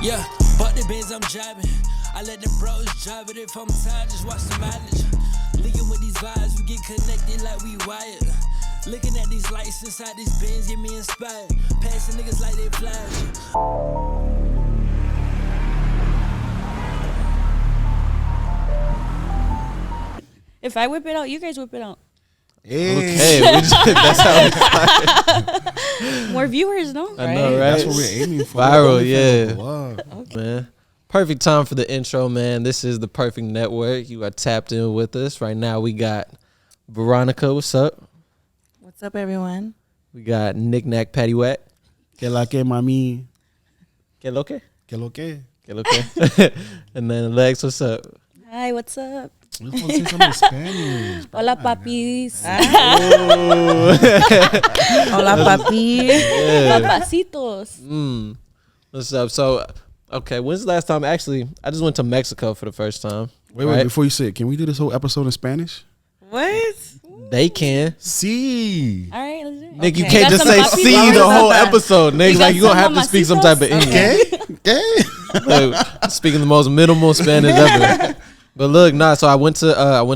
Yeah, fuck the Benz I'm driving. I let the bros drive it. If I'm tired, just watch the mileage. Linking with these vibes, we get connected like we wired. Looking at these lights inside these Benz, get me inspired. Passing niggas like they flash. If I whip it out, you guys whip it out. Hey. Okay, that's how More viewers, no? I know, right? That's what we're aiming for. Viral, yeah. Okay. Man. Perfect time for the intro, man. This is the Perfect Network. You are tapped in with us. Right now we got Veronica, what's up? What's up, everyone? We got NickNPattiwhack. Que la que, mami? Que lo que? Que lo que? Que lo que? And then Alex, what's up? Hi, what's up? We're supposed to say something in Spanish. Hola, papis. Hola, papi. Papacitos. What's up? So, okay, when's the last time? Actually, I just went to Mexico for the first time. Wait, before you say it, can we do this whole episode in Spanish? What? They can. Sí. All right, let's do it. Nick, you Okay. can't You just got say some see papitas? the whole episode, Nick. You Like, got you're going to some have to speak some type of mamacitos? English. Okay. Like, speaking the most minimal Spanish ever. But look, so I went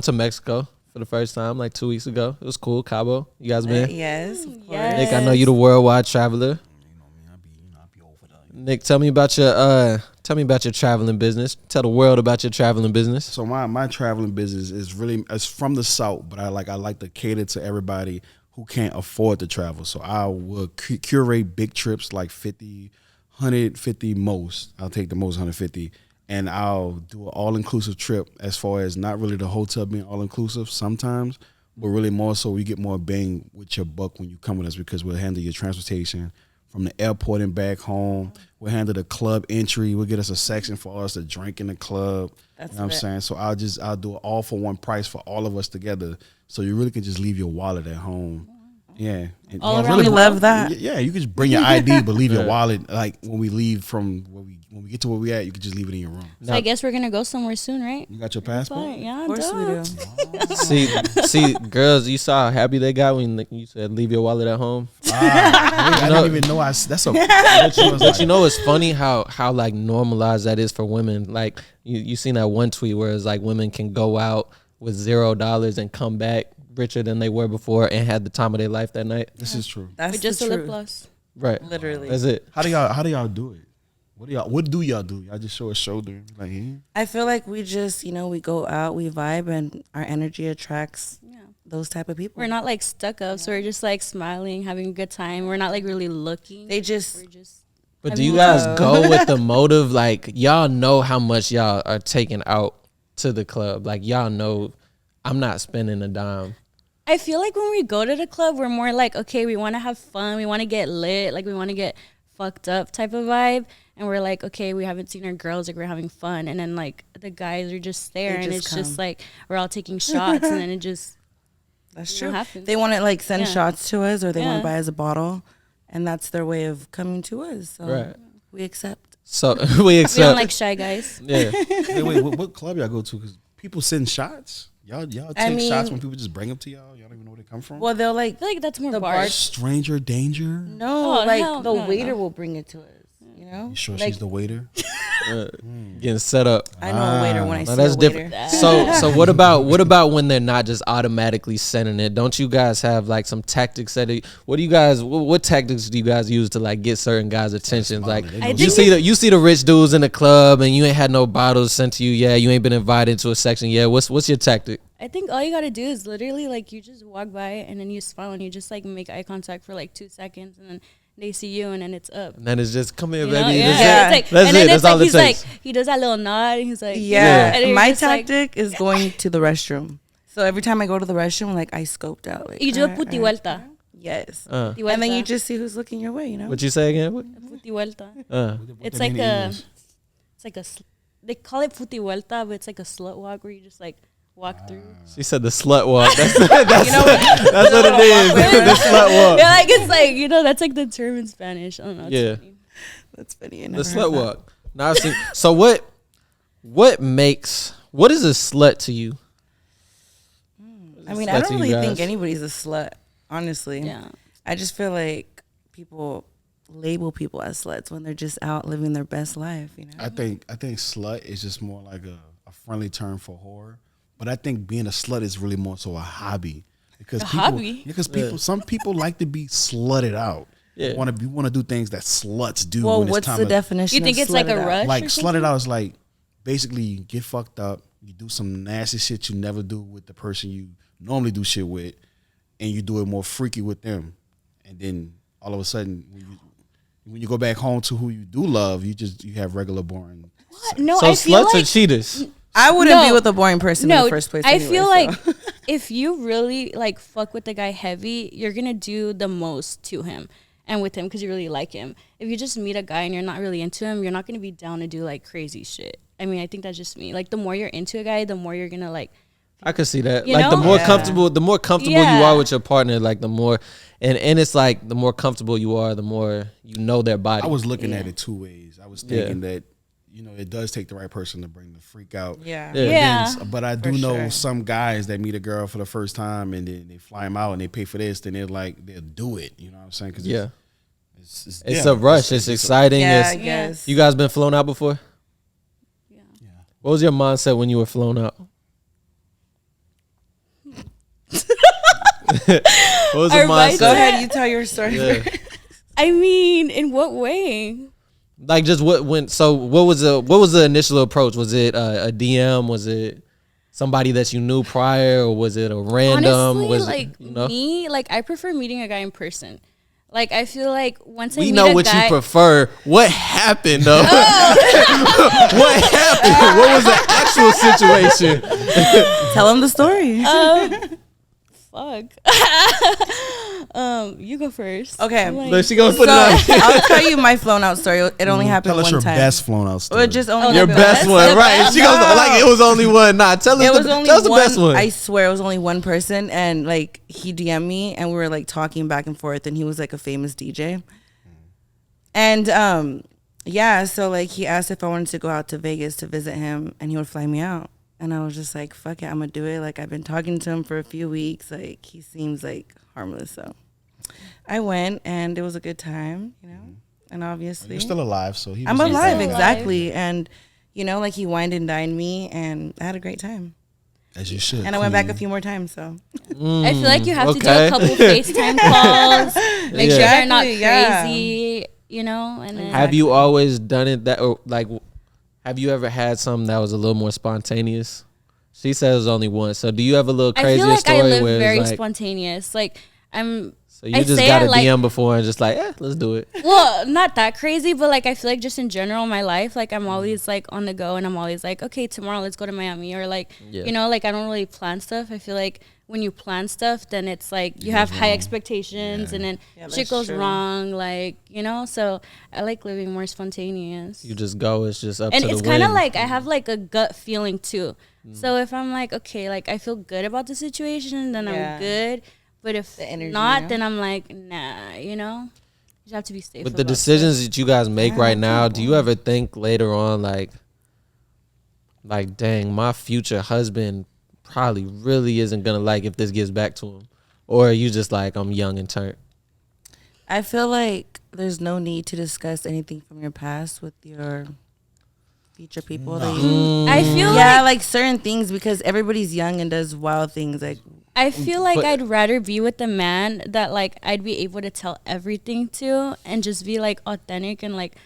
to Mexico for the first time like 2 weeks ago. It was cool. Cabo, you guys been? Yes, of course. Yes. Nick, I know you the worldwide traveler. Nick, tell me about your traveling business. Tell the world about your traveling business. So my traveling business is it's from the South, but I like to cater to everybody who can't afford to travel. So I will curate big trips like 50, 150 most. I'll take the most 150. And I'll do an all-inclusive trip as far as not really the hotel being all-inclusive sometimes, but really more so you get more bang with your buck when you come with us because we'll handle your transportation from the airport and back home. We'll handle the club entry. We'll get us a section for us to drink in the club. That's you know what I'm saying? So I'll do it all for one price for all of us together. So you really can just leave your wallet at home. Yeah. And All around We the love that. yeah, you can just bring your ID, but leave your wallet. Like when we leave from when we get to where we at, you can just leave it in your room. So I guess we're going to go somewhere soon, right? You got your passport? Fine. Yeah, Of course we do. See, girls, you saw how happy they got when you said leave your wallet at home. I didn't even know. That's a. But you know, it's funny how like normalized that is for women. Like you seen that one tweet where it's like women can go out with $0 and come back richer than they were before and had the time of their life that night. This is true. That's With just the a lip truth. gloss. Right. Literally. That's it. How do y'all do it? What do y'all do? Y'all just show a shoulder like here? I feel like we just, we go out, we vibe, and our energy attracts those type of people. We're not like stuck up, so we're just like smiling, having a good time. We're not like really looking. They just, We're just But I do you mean, guys go with the motive? Like, y'all know how much y'all are taking out to the club. Like, y'all know I'm not spending a dime. I feel like when we go to the club, we're more like, okay, we want to have fun. We want to get lit. Like, we want to get fucked up type of vibe. And we're like, okay, we haven't seen our girls. Like, we're having fun. And then, like, the guys are just there. They and just it's just come. like, we're all taking shots. And then it just, that's you know, true. happens. They want to like send Yeah. shots to us or they want Yeah. to buy us a bottle. And that's their way of coming to us. So Right. we accept. So we we accept. don't like shy guys. Yeah. Hey, wait, what club y'all go to? Because people send shots. Y'all take shots when people just bring them to y'all. Y'all don't even know where they come from. Well, they'll like, I feel like that's more The bars. Stranger danger. no, Oh, like hell the no, waiter no. will bring it to us. You sure Like, she's the waiter? Getting set up. I know a waiter when I No, see that's a waiter. different. So what about when they're not just automatically sending it? Don't you guys have like some tactics what tactics do you guys use to like get certain guys' attention? Like I you see the rich dudes in the club and you ain't had no bottles sent to you. Yeah, you ain't been invited to a section. Yeah, what's your tactic? I think all you got to do is literally like you just walk by and then you smile and you just like make eye contact for like 2 seconds and then they see you and then it's up. And then it's just come here, You know? baby. Yeah. That's it. It's like, That's and then it. it's That's all like it he's takes. like he does that little nod and he's like Yeah, And you're my just like- tactic is going to the restroom. So every time I go to the restroom, like I scoped out. Like, you do a alright, puti alright. vuelta. Yes. Puti And then you vuelta. just see who's looking your way, What you say again? What? Puti vuelta. What It's that like mean in a English? it's like a they call it puti vuelta, but it's like a slut walk where you just like walk through. She said the slut walk. That's what it is. The slut walk. Yeah, like it's like that's like the term in Spanish. I don't know. It's Yeah. funny. That's funny. The slut walk. Now I've seen. So what is a slut to you? I mean, Slut I to don't you really guys? think anybody's a slut, honestly. Yeah. I just feel like people label people as sluts when they're just out living their best life. You know, I think slut is just more like a friendly term for whore, but I think being a slut is really more so a hobby because some people like to be slutted out. Yeah. Want to do things that sluts do. well, when it's what's time the to, definition? You think of it's like a slutted out? rush? like or slutted out is like basically you get fucked up, you do some nasty shit you never do with the person you normally do shit with, and you do it more freaky with them, and then all of a sudden when you go back home to who you do love, you have regular boring. What? No, So I feel sluts like are cheaters. I wouldn't No. be with a boring person in the first place. I anyway, feel so. like if you really like fuck with the guy heavy, you're gonna do the most to him and with him because you really like him. If you just meet a guy and you're not really into him, you're not gonna be down to do like crazy shit. I mean, I think that's just me. Like the more you're into a guy, the more you're gonna like. I could see that. You Like the know? more Yeah. comfortable you Yeah. are with your partner, like the more, and it's like the more comfortable you are, the more you know their body. I was looking at it two ways. I was thinking that it does take the right person to bring the freak out. Yeah. Yeah. Yeah. But I do For know sure. some guys that meet a girl for the first time and then they fly them out and they pay for this, then they'll do it. You know what I'm saying? Cause yeah. it's A rush. It's exciting. Yeah, I It's, guess. you guys been flown out before? Yeah. What was your mindset when you were flown out? What was the Our mindset? Go ahead, you tell your story. Yeah. I mean, in what way? Like just what was the initial approach? Was it a DM? Was it somebody that you knew prior, or was it a random? Honestly, was like it, me, like I prefer meeting a guy in person. Like I feel like once I we meet know a what guy, you prefer. What happened though? What happened? What was the actual situation? Tell him the story. Fuck. You go first. Okay. I'm like- But she gonna put So it on. I'll tell you my flown out story. It only happened Tell us one your time. best flown out story. Well, it just only Your happened best once. one, the right? best? She goes No. like it was only one. Nah, tell It us was only tell us the one. best one. I swear it was only one person, and like he DM'd me, and we were like talking back and forth, and he was like a famous DJ, and yeah, so like he asked if I wanted to go out to Vegas to visit him, and he would fly me out, and I was just like, fuck it, I'm gonna do it. Like I've been talking to him for a few weeks, like he seems like harmless, so I went, and it was a good time, and obviously You're still alive, so I'm alive, alive. exactly, and like he wined and dined me, and I had a great time. as you should. And I went back a queen. few more times, so. I feel like you have to do okay. a couple FaceTime calls, make sure they're not Exactly, yeah. crazy, and then Have you always done it that, or like, have you ever had something that was a little more spontaneous? She says it was only one. So do you have a little I crazier feel like story I live where very it's like, spontaneous. Like I'm. so you I just say got I a like- DM before and just like, let's do it. Well, not that crazy, but like I feel like just in general in my life, like I'm always like on the go, and I'm always like, okay, tomorrow let's go to Miami, or like Yeah. like I don't really plan stuff. I feel like when you plan stuff, then it's like you have high expectations, and then Yeah, shit that's goes true. wrong, like So I like living more spontaneous. You just go. It's just up And to the it's kind of wind. like I have like a gut feeling too. So if I'm like, okay, like I feel good about the situation, then Yeah. I'm good. But if The energy, not, then I'm like, nah, you just have to be safe. With the about decisions that you guys make right now, do you ever think later on like, dang, my future husband probably really isn't gonna like if this gets back to him, or are you just like, I'm young and turned? I feel like there's no need to discuss anything from your past with your future people. That you, I feel yeah, like like certain things, because everybody's young and does wild things. Like I feel like But- I'd rather be with a man that like I'd be able to tell everything to and just be like authentic and like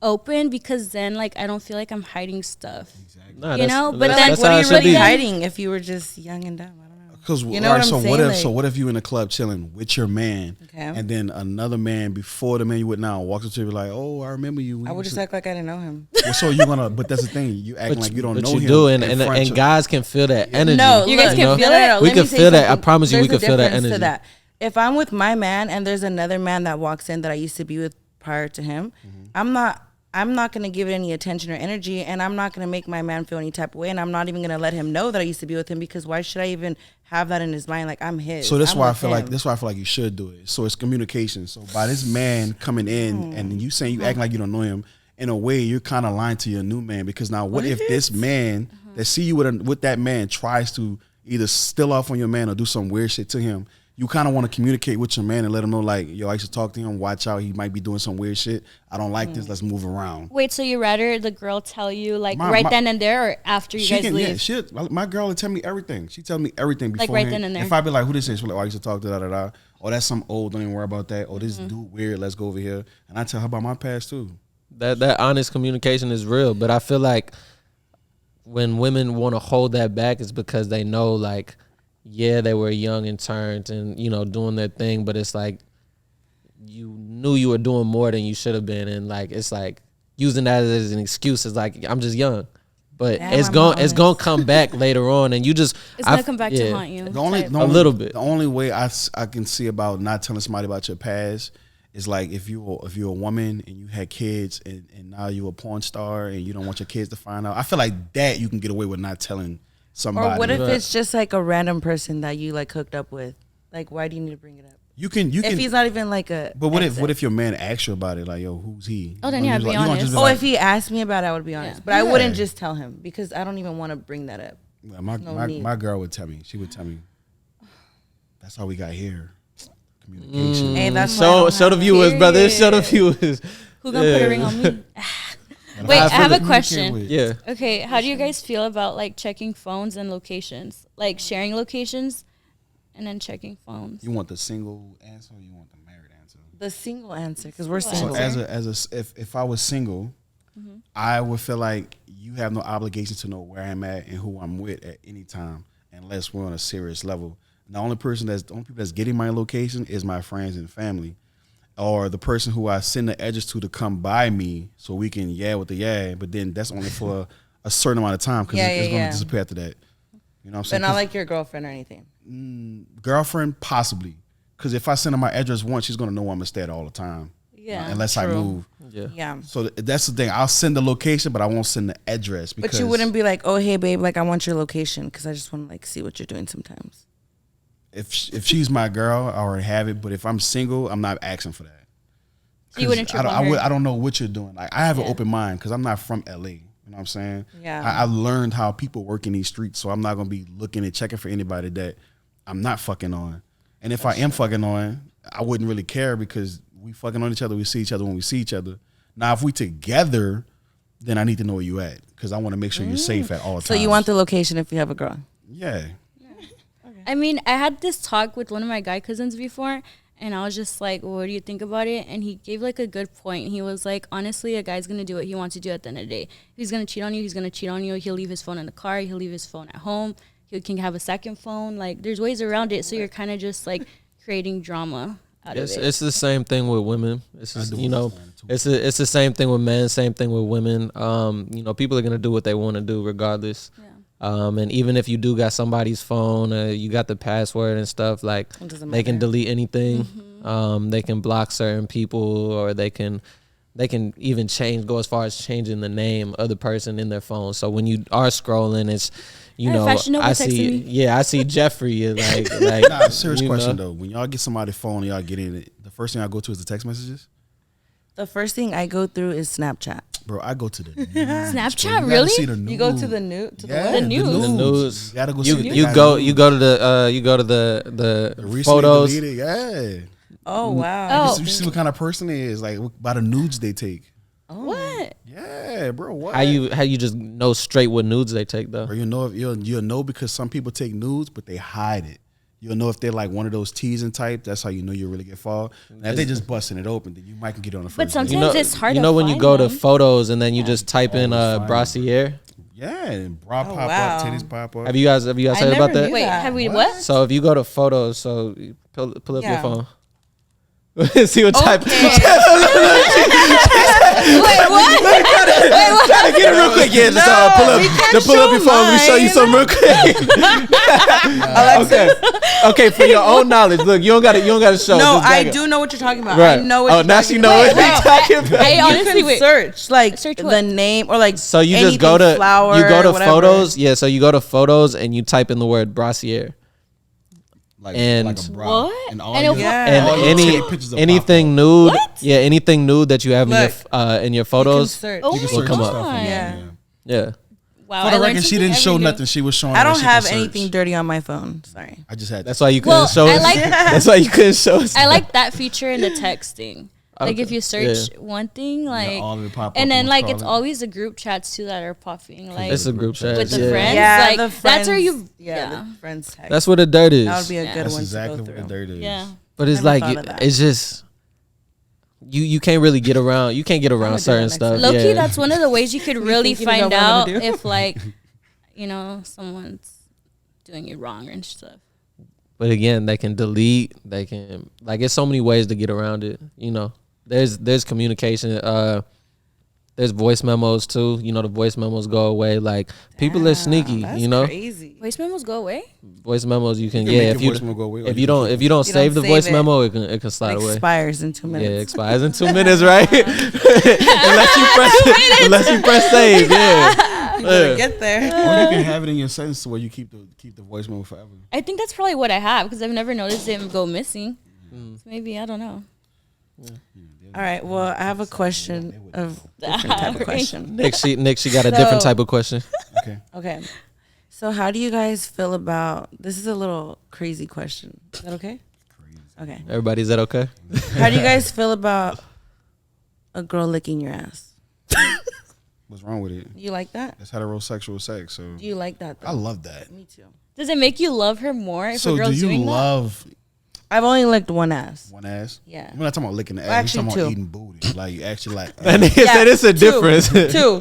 open, because then like I don't feel like I'm hiding stuff. Nah, You know, but that's, then that's what how are it you should really be. hiding if you were just young and dumb? I don't know. Because You know what I'm so saying? what if Like- what if you in the club chilling with your man, Okay. and then another man before the man you with now walks up to you like, oh, I remember you. I would just act like I didn't know him. Well, so you gonna? But that's the thing. You acting like you don't but know you him. do, in and front of- guys can feel that energy. No, You guys look, can feel it? We Let can me say feel that. I something. promise you, we There's can a feel that difference to energy. that. If I'm with my man and there's another man that walks in that I used to be with prior to him, I'm not gonna give it any attention or energy, and I'm not gonna make my man feel any type of way, and I'm not even gonna let him know that I used to be with him, because why should I even have that in his mind? Like I'm his. So that's I'm why I with feel him. like you should do it. So it's communication. So by this man coming in and you saying you acting like you don't know him, in a way you're kind of lying to your new man, because now what if this man that see you with that man tries to either steal off on your man or do some weird shit to him? you kind of want to communicate with your man and let him know, like, yo, I used to talk to him. Watch out, he might be doing some weird shit. I don't like this. Let's move around. Wait, so you rather the girl tell you like right then and there, or after you guys leave? Yeah, my girl will tell me everything. She tell me everything beforehand. Like right then and there. If I be like, who this is? She's like, oh, I used to talk to da. Oh, that's some old. Don't even worry about that. Oh, this dude weird. Let's go over here. And I tell her about my past too. That honest communication is real, but I feel like when women want to hold that back, it's because they know, like, yeah, they were young and turned and, you know, doing their thing, but it's like you knew you were doing more than you should have been, and like it's like using that as an excuse is like, I'm just young. But it's gonna come back later on, and you just it's gonna come back to haunt you. A little bit. The only way I can see about not telling somebody about your past is like if you're a woman and you had kids and now you're a porn star and you don't want your kids to find out. I feel like that you can get away with not telling somebody. Or what if it's just like a random person that you like hooked up with? Like, why do you need to bring it up? You can if he's not even like a. But what if your man asks you about it? Like, yo, who's he? Oh, then you have to be honest. If he asked me about it, I would be honest. But I wouldn't just tell him because I don't even want to bring that up. Yeah, my girl would tell me. She would tell me. That's how we got here. Communication. Hey, that's show the viewers, brother. Show the viewers. Who gonna put a ring on me? Wait, I have a question. Yeah. Okay, how do you guys feel about like checking phones and locations, like sharing locations? And then checking phones. You want the single answer or you want the married answer? The single answer, because we're single. So if I was single, I would feel like you have no obligation to know where I'm at and who I'm with at any time, unless we're on a serious level. The only people that's getting my location is my friends and family, or the person who I send the address to come by me, so we can with the but then that's only for a certain amount of time because it's going to disappear after that. You know what I'm saying? But not like your girlfriend or anything. Girlfriend, possibly. Because if I send her my address once, she's going to know where I'm going to stay at all the time. Yeah. Unless I move. Yeah. So that's the thing. I'll send the location, but I won't send the address. Because but you wouldn't be like, oh, hey, babe, like I want your location because I just want to like see what you're doing sometimes. If she's my girl, I already have it. But if I'm single, I'm not asking for that. You wouldn't trip on her? I don't know what you're doing. Like I have an open mind because I'm not from LA. You know what I'm saying? Yeah. I learned how people work in these streets, so I'm not gonna be looking and checking for anybody that I'm not fucking on. And if I am fucking on, I wouldn't really care because we fucking on each other. We see each other when we see each other. Now, if we together, then I need to know where you at because I want to make sure you're safe at all times. So you want the location if you have a girl? Yeah. I mean, I had this talk with one of my guy cousins before, and I was just like, well, what do you think about it? And he gave like a good point. He was like, honestly, a guy's going to do what he wants to do at the end of the day. If he's going to cheat on you, he's going to cheat on you. He'll leave his phone in the car. He'll leave his phone at home. He can have a second phone. Like, there's ways around it. So you're kind of just like creating drama out of it. It's the same thing with women. It's just, it's the same thing with men, same thing with women. People are going to do what they want to do regardless. Yeah. And even if you do got somebody's phone, you got the password and stuff, like they can delete anything. Mm-hmm. They can block certain people, or they can even go as far as changing the name of the person in their phone. So when you are scrolling, it's I see Jeffrey like nah, serious question though. When y'all get somebody's phone and y'all get in it, the first thing I go to is the text messages. The first thing I go through is Snapchat. Bro, I go to the news. Snapchat, bro. really? See the news. You go to the news? The news. The news. You gotta go see the you go to the photos. Deleted, yeah. Oh wow. You see what kind of person it is, like by the nudes they take. Oh. What? Yeah, bro. What? How you just know straight what nudes they take though? Or you'll know because some people take nudes, but they hide it. You'll know if they're like one of those teasing type. That's how you know you really get fall. Now if they just busting it open, then you might can get on the first. But sometimes it's hard. You know when you go to photos and then you just type in brassiere. Yeah, and bra pop up, titties pop up. Have you guys heard about that? Wait, have we what? So if you go to photos, so you pull up your phone. See what type. Wait, what? Try to get it real quick. Yeah, just pull up your phone. Let me show you something real quick. Okay. For your own knowledge, look, you don't gotta show. No, I do know what you're talking about. Right. I know what you're now she know what you're talking about. I honestly you can search the name or like so you just go to whatever. photos. Yeah, so you go to photos and you type in the word brassiere. Like what? a bra. And anything nude. What? Yeah, anything nude that you have in your photos you can will come up. Yeah. Wow, For I the learned record, she something didn't show every day. nothing. She was showing. I what don't she have could search. anything dirty on my phone. Sorry. I just had. That's why you couldn't Well, show I us. like That's why you couldn't show us. I like that feature in the texting. Like Okay. if you search one thing, like, all of it pop up and then on like it's Scarlet. always the group chats too that are popping. Like It's a group chat with the yeah. friends. Yeah, like the friends, that's where you. the friends text. That's what the dirt is. That would be a good That's one exactly to go what the through. dirt is. Yeah. But it's Never like thought of that. it's just you can't really get around. You can't get around do certain that next stuff. time. Low key, yeah. that's one of the ways you could really thinking about find what I'm out gonna do? if like, someone's doing you wrong and stuff. But again, they can delete. They can like. It's so many ways to get around it. There's communication. There's voice memos too. The voice memos go away. Like people are sneaky. That's crazy. Voice memos go away. Voice memos you can You can yeah. make If your you voice memo go away, or if you you can don't keep if you don't You save don't the voice save it. memo, it can slide It away. expires in 2 Yeah, it minutes. expires in 2 minutes, right? unless you press save. Yeah. Get there. Or you can have it in your settings to where you keep the voice memo forever. I think that's probably what I have because I've never noticed it go missing. So maybe I don't know. All right. Well, I have a question of different type of question. Nick, she got a different So- type of question. Okay. Okay. So how do you guys feel about this? Is a little crazy question. Is that okay? Okay. Everybody, is that okay? How do you guys feel about a girl licking your ass? What's wrong with it? You like that? That's heterosexual sex. So Do you like that? Though? I love that. Me too. Does it make you love her more if So a do girl's you doing love I've only licked one ass. one ass? Yeah. We're not talking about licking the ass. Well, We're actually, talking about two. eating booty. Like you actually like. That nigga said it's a difference.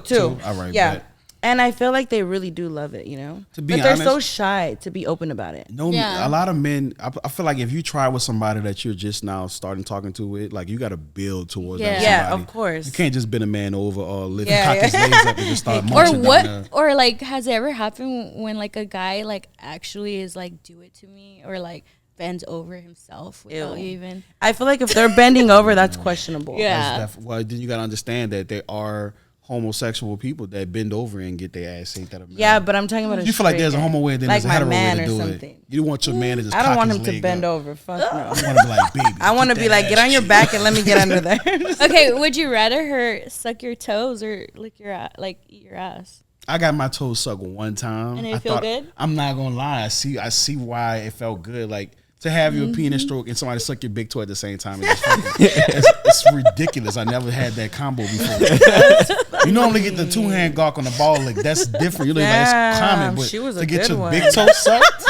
Two. All right. Yeah. bet. And I feel like they really do love it, To be but they're so honest- shy to be open about it. No, Yeah. a lot of men. I feel like if you try with somebody that you're just now starting talking to it, like you got to build towards that. Yeah, somebody. of course. You can't just bend a man over or lift Yeah, cock yeah. his legs up and just start that? Or munching what? down there. Or like, has it ever happened when like a guy like actually is like, do it to me, or like bends over himself without Ew. you even? I feel like if they're bending over, that's questionable. Yeah. Well, then you got to understand that there are homosexual people that bend over and get their ass ate. That a man. Yeah, but I'm talking about a You feel like straight there's a guy. homo way, then like there's a my hetero way man to or do something. it. You want your man to just I don't cock want his him to leg bend up. over. Fuck no. You want to be like, baby. I want to be like, get on your back and let me get under there. Okay, would you rather her suck your toes or lick your eat your ass? I got my toes sucked one time. And it I feel thought- good? I'm not gonna lie. I see why it felt good. Like to have your Mm-hmm. penis stroke and somebody suck your big toe at the same time. It's ridiculous. I never had that combo before. You normally get the 2-hand gawk on the ball lick. That's different. You're like, it's common, but she was a to get good your one. big toe sucked.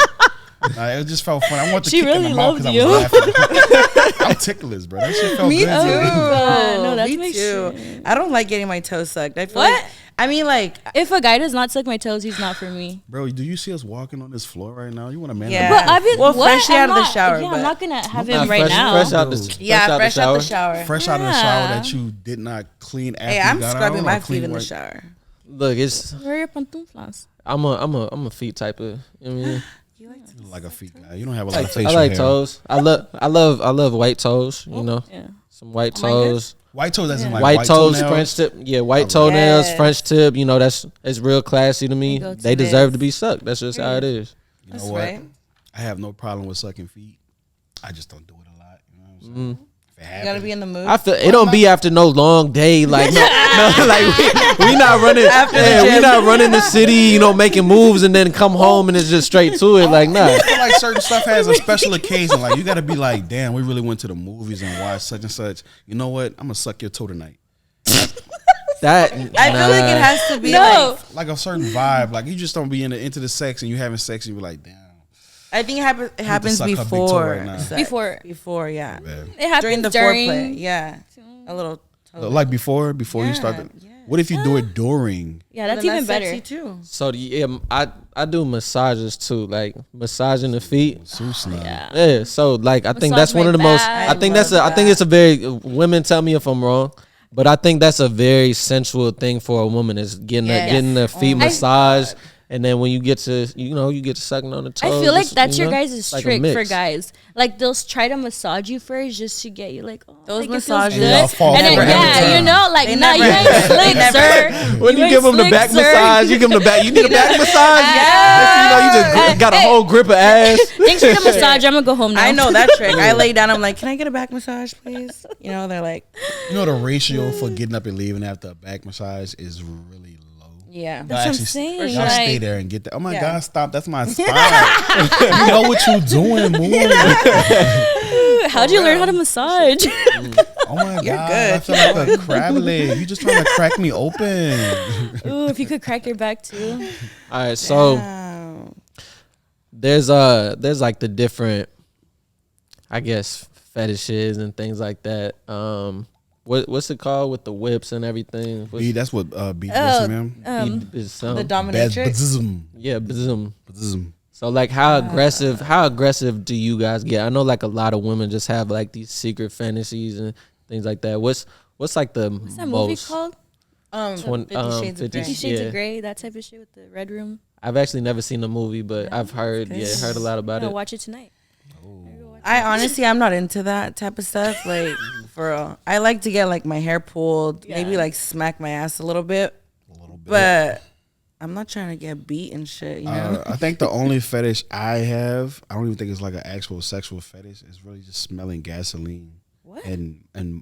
It just felt fun. I want to She kick in really my mouth loved because I was you. laughing. I'm ticklish, bro. That shit felt Me good. too. No, that's me my too. shit. I don't like getting my toes sucked. I feel What? like, I mean, like, If a guy does not suck my toes, he's not for me. Bro, do you see us walking on this floor right now? You want a man? Yeah. But I've been Well, what? freshly I'm out of the not- shower, Yeah, but- I'm not gonna have Nah, him right now. fresh out Dude. fresh out the shower. Fresh out of the shower Yeah. that you did not clean after Hey, you I'm got scrubbing out, my or clean feet in the right- shower. Look, it's Where are your pantuflas? I'm a feet type of. I mean, You look like a feet guy. You don't have a lot of facial I like hair. toes. I love white toes. You know, Yeah. some white Oh my God. toes. White toes, that's in like White toes, toenails. French tip. Yeah, white toenails, Yes. French tip. You know, it's real classy to me. Go to They deserve this. to be sucked. That's just how it is. You know That's what? right. I have no problem with sucking feet. I just don't do it a lot. You know what I'm saying? Mm-hmm. If it You happens, gotta be in the mood. I feel it don't be after no long day. Like no, like we not running. After the Yeah, we gym. not running the city. You know, making moves and then come home and it's just straight to it. Like nah. I feel like certain stuff has a special occasion. Like you got to be like, damn, we really went to the movies and watched such and such. You know what? I'm gonna suck your toe tonight. That I feel like it has to be No. Like a certain vibe. Like you just don't be into the sex and you having sex and you be like, damn. it happens suck her big toe before. right now. sex. Before. Before, yeah. Man. It happens During the during. foreplay, yeah. A little toe. Like before you start. Yeah. What if you do it during? Yeah, that's Then even better. sexy too. So yeah, I do massages too, like massaging the feet. Yeah. Yeah, so like I think Massage that's one my of the most. back. I think I that's love I think that. it's a very. Women tell me if I'm wrong, but I think that's a very sensual thing for a woman is getting Yes. getting their feet I- massaged, and then when you get to you get to sucking on the I toes. feel like it's, that's you your know, guys' it's like a trick for mix. guys. Like they'll try to massage you first just to get you like, oh, Those like, it feels massages- good. And y'all fall And then for it every yeah, time. you know, like They nah, you never- ain't they slick, never- sir. When you ain't give them the slick, back sir. massage, you give them the back. You need a back massage. Yeah. You just got a whole grip of ass. Thanks for the massage. I'm gonna go home now. I know that trick. I lay down. I'm like, can I get a back massage, please? You know, they're like, You know the ratio for getting up and leaving after a back massage is really low. Yeah. That's what I'm Actually, saying. Y'all Like, stay there and get that. Oh my Yeah. God, stop! That's my spot. You know what you doing, move. how'd you learn how to massage? Oh my You're God, good. I feel like a crab leg. You just trying to crack me open. Ooh, if you could crack your back too. All right, so Wow. there's like the different, I guess, fetishes and things like that. What's it called with the whips and everything? B, that's what BDSM, man. The dominatrix. Bazism. Yeah, bazum. Bazism. So like how aggressive do you guys get? I know like a lot of women just have like these secret fantasies and things like that. What's like the What's that movie most called? 50 Shades of 50 Grey. 50 Shades yeah. of Grey, that type of shit with the red room. I've actually never seen the movie, but I've heard heard a lot about No, it. watch it tonight. I honestly, I'm not into that type of stuff. Like, for real. I like to get like my hair pulled, maybe like smack my ass a little bit. But I'm not trying to get beat and shit, you know? I think the only fetish I have, I don't even think it's like an actual sexual fetish. It's really just smelling gasoline and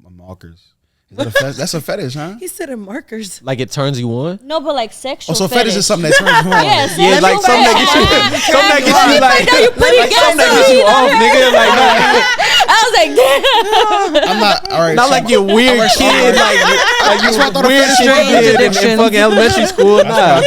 markers. Is that a that's a fetish, huh? He said in markers. Like it turns you on? No, but like sexual. Oh, so fetish is something that turns you on. Yeah, Yeah, like something that gets you like something that gets you off, nigga. Like I was like, damn. I'm not all right. not like you're weird kid, like you That's what I thought a weird fetish shit was. you did in fucking elementary school. Nah.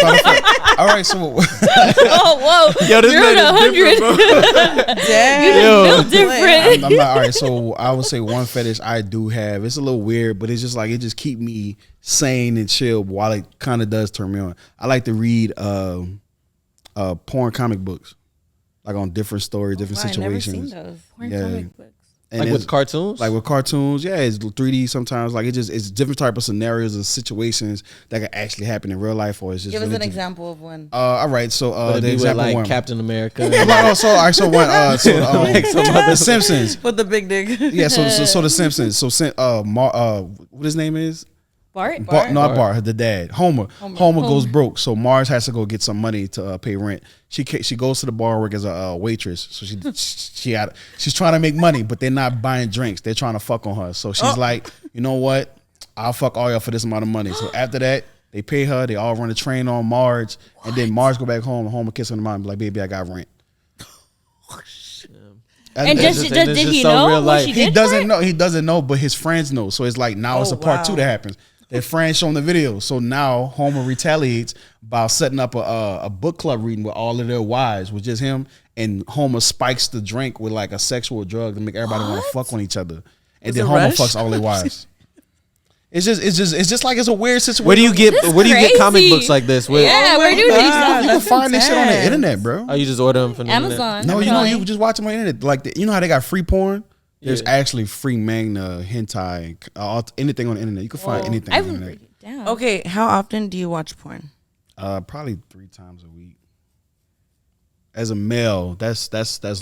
All right, so Oh, whoa. Yo, this You're man at is different, 100. bro. Damn. Yo. Feel different. I'm not all right. So I would say one fetish I do have. It's a little weird, but it's just like it just keep me sane and chill while it kind of does turn me on. I like to read porn comic books, like on different stories, different I've never seen situations. those. Porn Yeah. comic books. And Like it's- with cartoons? like with cartoons, yeah, it's 3D sometimes. Like it's different type of scenarios and situations that can actually happen in real life, or it's just Give us really an just- example of one. All right, so Would it the be with example like one. Captain America? I'm like, oh, so all right, so one, Like some other- the Simpsons. With the big dick. Yeah, so the Simpsons. So what his name is? Bart? Bart, not Bart, the dad, Homer. Homer goes broke, so Marge has to go get some money to pay rent. She goes to the bar, work as a waitress. So she's trying to make money, but they're not buying drinks. They're trying to fuck on her. So she's like, you know what? I'll fuck all y'all for this amount of money. So after that, they pay her. They all run a train on Marge, and then Marge go back home. And Homer kiss her in the mouth and be like, baby, I got rent. And It's just, just- did it's he just so know real what life. she He did? doesn't know. He doesn't know, but his friends know. So it's like now it's Oh, a part two wow. that happens. Their friends show him the video. So now Homer retaliates by setting up a book club reading with all of their wives, with just him. And Homer spikes the drink with like a sexual drug to make everybody want to fuck on each other. And Was then it Homer Rush? fucks all their wives. It's just like it's a weird situation. Where do you get This is where do you get comic crazy. books like this? Where, Yeah, where do you You get can That's find this shit on the intense. internet, bro. Oh, you just order them from the internet? Amazon. No, you Probably. you just watch them on the internet. Like you know how they got free porn. There's Yeah. actually free manga, hentai, anything on the internet. You can find anything I on the would internet. break it down. Okay, how often do you watch porn? Probably 3 times a week. As a male, that's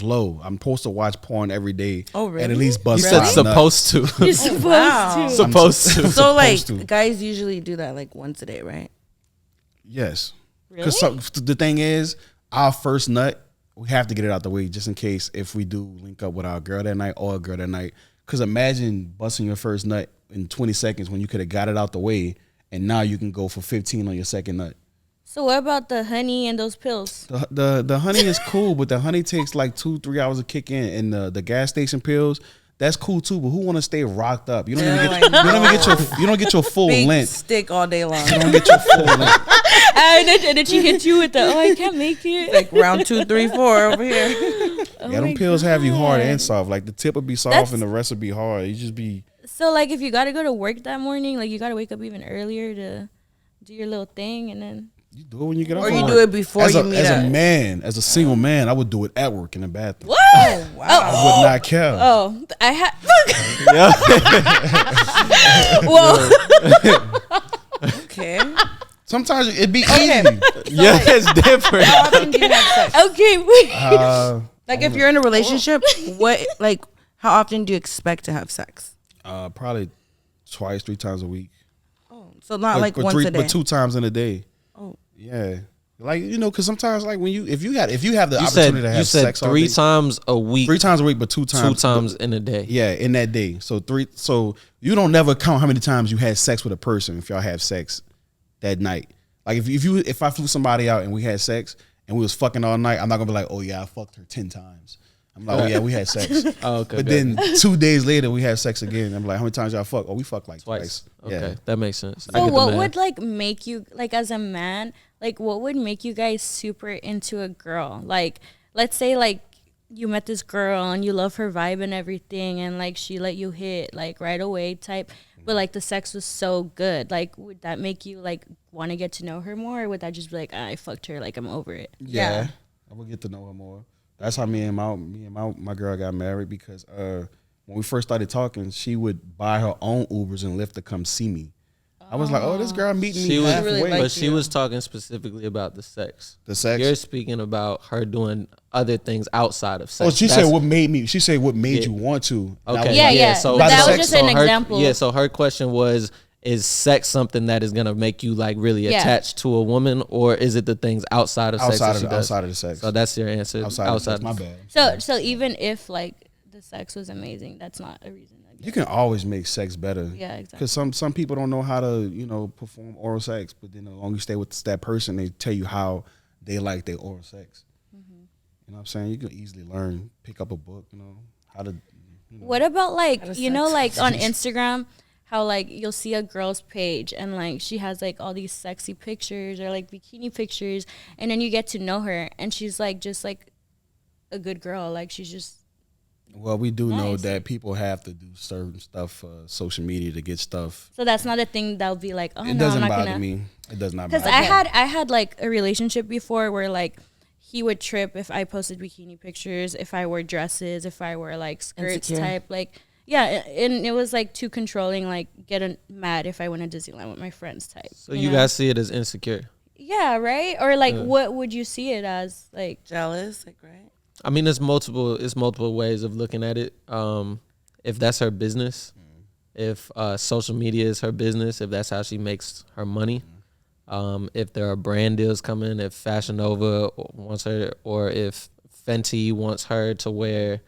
low. I'm supposed to watch porn every day. Oh, really? And at least You bust said 5 nuts. supposed to. You're supposed wow. to. Supposed to. So like supposed to. guys usually do that like once a day, right? Yes. Really? Because the thing is, our first nut, we have to get it out the way just in case if we do link up with our girl that night or a girl that night. Because imagine busting your first nut in 20 seconds when you could have got it out the way, and now you can go for 15 on your second nut. So what about the honey and those pills? The honey is cool, but the honey takes like 2-3 hours to kick in, and the gas station pills, that's cool too. But who want to stay rocked up? You don't even get you don't get your full Big length. stick all day long. You don't get your full length. And then she hit you with the, oh, I can't make it. Like round 2, 3, 4 over here. Oh Yeah, my them pills have you hard God. and soft. Like the tip would be soft That's- and the rest would be hard. You just be So like if you got to go to work that morning, like you got to wake up even earlier to do your little thing and then. you do it when you get off. Or you work. do it before as you a, meet as up. a man, as a single man, I would do it at work in the bathroom. What? Oh, wow. I would not care. Oh, I had. Whoa. Okay. Sometimes it'd be Okay. easy. Yeah, it's different. How often do you have sex? Okay, wait. Like if you're in a relationship, how often do you expect to have sex? Probably twice, 3 times a week. So not like once a day. but 2 times in a day. Oh. Yeah. Like because sometimes like when if you have the You said opportunity to have sex all 3 day, times a week, 3 times a week, but 2 2 times times in a day. Yeah, in that day. So you don't never count how many times you had sex with a person if y'all have sex that night. Like if I flew somebody out and we had sex and we was fucking all night, I'm not gonna be like, oh yeah, I fucked her 10 times. I'm like, oh yeah, we had sex. Okay, but then 2 days later we had sex again. I'm like, how many times y'all fuck? Oh, we fucked like twice. Okay, Yeah. that makes sense. So what would like make you like as a man, like what would make you guys super into a girl? Like let's say like you met this girl and you love her vibe and everything and like she let you hit like right away type, but like the sex was so good. Like would that make you like want to get to know her more, or would that just be like, I fucked her, like I'm over it? Yeah. I would get to know her more. That's how me and my girl got married, because when we first started talking, she would buy her own Ubers and Lyft to come see me. I was like, oh, this girl meeting me halfway. really But she was talking specifically about the sex. The sex. You're speaking about her doing other things outside of sex. Oh, she said what made me. She said what made you want to. And I Okay. was Yeah, like, yeah. So But that was sex, just so an her- example. Yeah. So her question was, is sex something that is gonna make you like really Yeah. attached to a woman, or is it the things outside of sex? that she does? outside of the sex. So that's your answer. outside of the sex. My bad. So even if like the sex was amazing, that's not a reason. You can always make sex better. Yeah, exactly. Because some people don't know how to perform oral sex, but then the longer you stay with that person, they tell you how they like their oral sex. Mm-hmm. You know what I'm saying? You can easily learn, pick up a book, how to. What about like How to like sex. on Instagram, how like you'll see a girl's page and like she has like all these sexy pictures or like bikini pictures, and then you get to know her and she's like just like a good girl, like she's just Well, we do know Nice. that people have to do certain stuff for social media to get stuff. so that's not a thing that'll be like, oh It no, doesn't I'm not bother gonna. me. It does not Because bother me. I had like a relationship before where like he would trip if I posted bikini pictures, if I wore dresses, if I wore like skirts Insecure. type, like yeah, and it was like too controlling, like getting mad if I went to Disneyland with my friends type. So you know? guys see it as insecure. Yeah, right? Or like what would you see it as? Like Jealous, like, right? I mean, it's multiple ways of looking at it. If that's her business, if social media is her business, if that's how she makes her money, if there are brand deals coming, if Fashion Nova wants her, or if Fenty wants her to wear,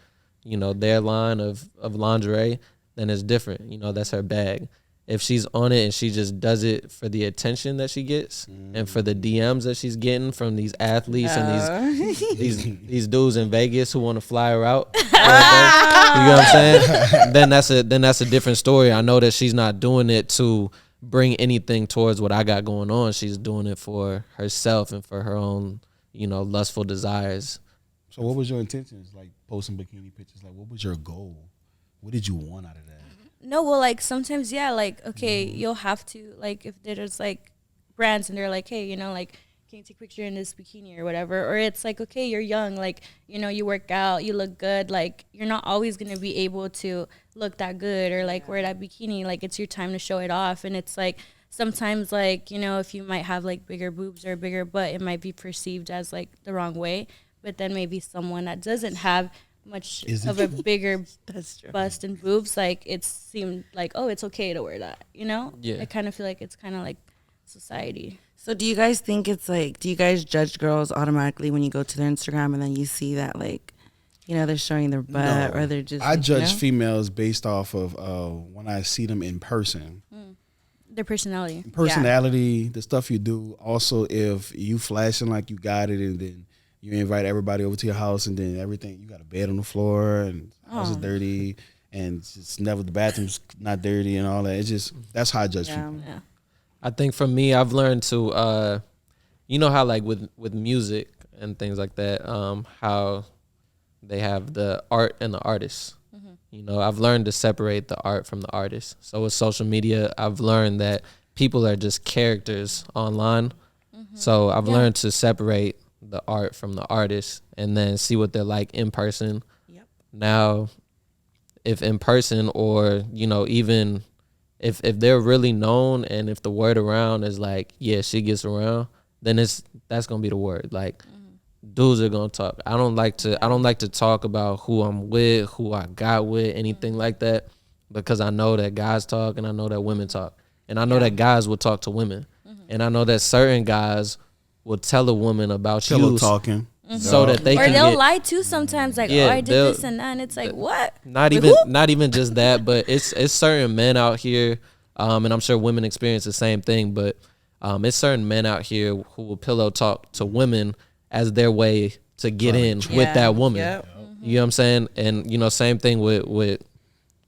their line of lingerie, then it's different. That's her bag. If she's on it and she just does it for the attention that she gets and for the DMs that she's getting from these athletes and these dudes in Vegas who want to fly her out, you know what I'm saying? Then that's a different story. I know that she's not doing it to bring anything towards what I got going on. She's doing it for herself and for her own, lustful desires. So what was your intentions, like posting bikini pictures? Like, what was your goal? What did you want out of that? no, well like sometimes yeah, like okay, you'll have to like if there's like brands and they're like, hey, like can you take a picture in this bikini or whatever, or it's like, okay, you're young, like you work out, you look good, like you're not always going to be able to look that good or like wear that bikini, like it's your time to show it off. And it's like sometimes like if you might have like bigger boobs or a bigger butt, it might be perceived as like the wrong way, but then maybe someone that doesn't have much of a bigger That's true. bust and boobs, like it seemed like, oh, it's okay to wear that, Yeah. I kind of feel like it's kind of like society. So do you guys think it's like, do you guys judge girls automatically when you go to their Instagram and then you see that like, they're showing their butt or they're just. I judge females based off of when I see them in person. Their personality. Personality, the stuff you do. Also, if you flashing like you got it, and then you invite everybody over to your house, and then everything, you got a bed on the floor, and the house is dirty, and it's never, the bathroom's not dirty, and all that. It's just, that's how I judge people. Yeah. I think for me, I've learned to, how like with music and things like that, how they have the art and the artist. I've learned to separate the art from the artist. So with social media, I've learned that people are just characters online. So I've learned to separate the art from the artist and then see what they're like in person. Yep. Now, if in person or, even if they're really known and if the word around is like, yeah, she gets around, then that's gonna be the word. Like dudes are gonna talk. I don't like to talk about who I'm with, who I got with, anything like that, because I know that guys talk and I know that women talk. And I know that guys will talk to women. And I know that certain guys will tell a woman about you Pillow talking. so that they Or can they'll get, lie too sometimes, like, Yeah, oh, I did they'll- this and that, and it's like, what? not even just that, but it's certain men out here, and I'm sure women experience the same thing, but It's certain men out here who will pillow talk to women as their way to get in with that woman. Yep. You know what I'm saying? And, you know, same thing with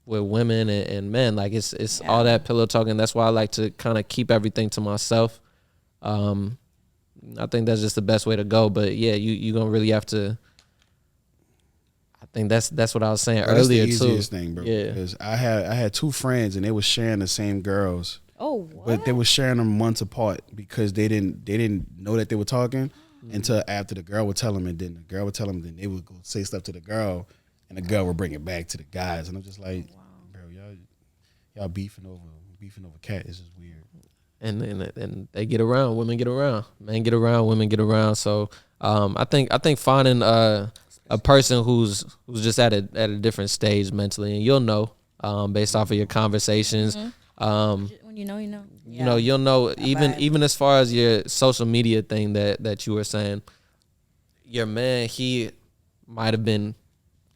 women and men. Like, it's all that pillow talking. That's why I like to kind of keep everything to myself. I think that's just the best way to go. But, yeah, you going to really have to. I think that's what I was saying earlier, that's the too. easiest thing, bro. Yeah. Because I had 2 friends, and they were sharing the same girls. Oh, what? But they were sharing them months apart because they didn't know that they were talking until after the girl would tell them, and then the girl would tell them, then they would go say stuff to the girl, and the girl would bring it back to the guys, and I'm just like, bro, y'all beefing over cat. It's just weird. And they get around, women get around, men get around, women get around. So I think finding a person who's just at a different stage mentally, and you'll know based off of your conversations. When you know, you know. You know, you'll know even as far as your social media thing that you were saying, your man, he might have been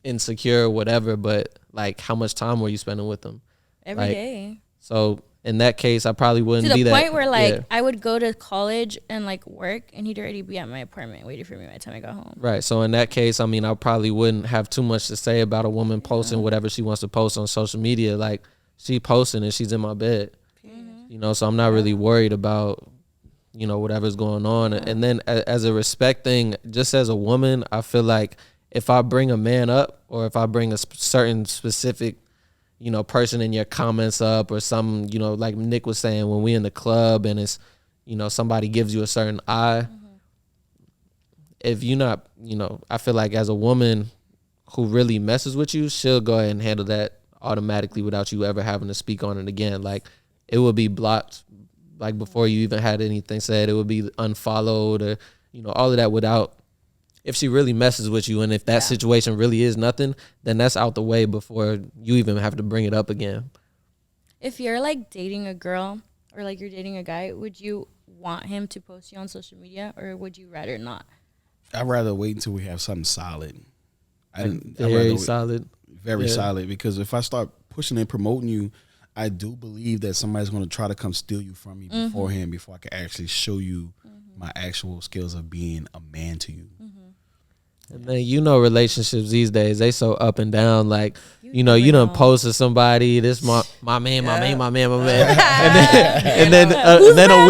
insecure or whatever, but like, how much time were you spending with him? Every day. So in that case, I probably wouldn't be to the that. point where like yeah. I would go to college and like work, and he'd already be at my apartment waiting for me by the time I got home. Right. So in that case, I mean, I probably wouldn't have too much to say about a woman posting whatever she wants to post on social media. Like, she posting and she's in my bed. You know, so I'm not really worried about, you know, whatever's going on. And then as a respect thing, just as a woman, I feel like if I bring a man up, or if I bring a certain specific, you know, person in your comments up, or some, you know, like Nick was saying, when we in the club and it's, you know, somebody gives you a certain eye, if you're not, you know, I feel like as a woman who really messes with you, she'll go ahead and handle that automatically without you ever having to speak on it again. Like, it would be blocked, like, before you even had anything said. It would be unfollowed, or, you know, all of that without, if she really messes with you, and if that situation really is nothing, then that's out the way before you even have to bring it up again. If you're like dating a girl, or like you're dating a guy, would you want him to post you on social media, or would you rather not? I'd rather wait until we have something solid. Very solid. Very solid, because if I start pushing and promoting you, I do believe that somebody's going to try to come steal you from me beforehand, before I can actually show you my actual skills of being a man to you. And then, you know, relationships these days, they so up and down. Like, you done know. posted somebody, this my man. and then a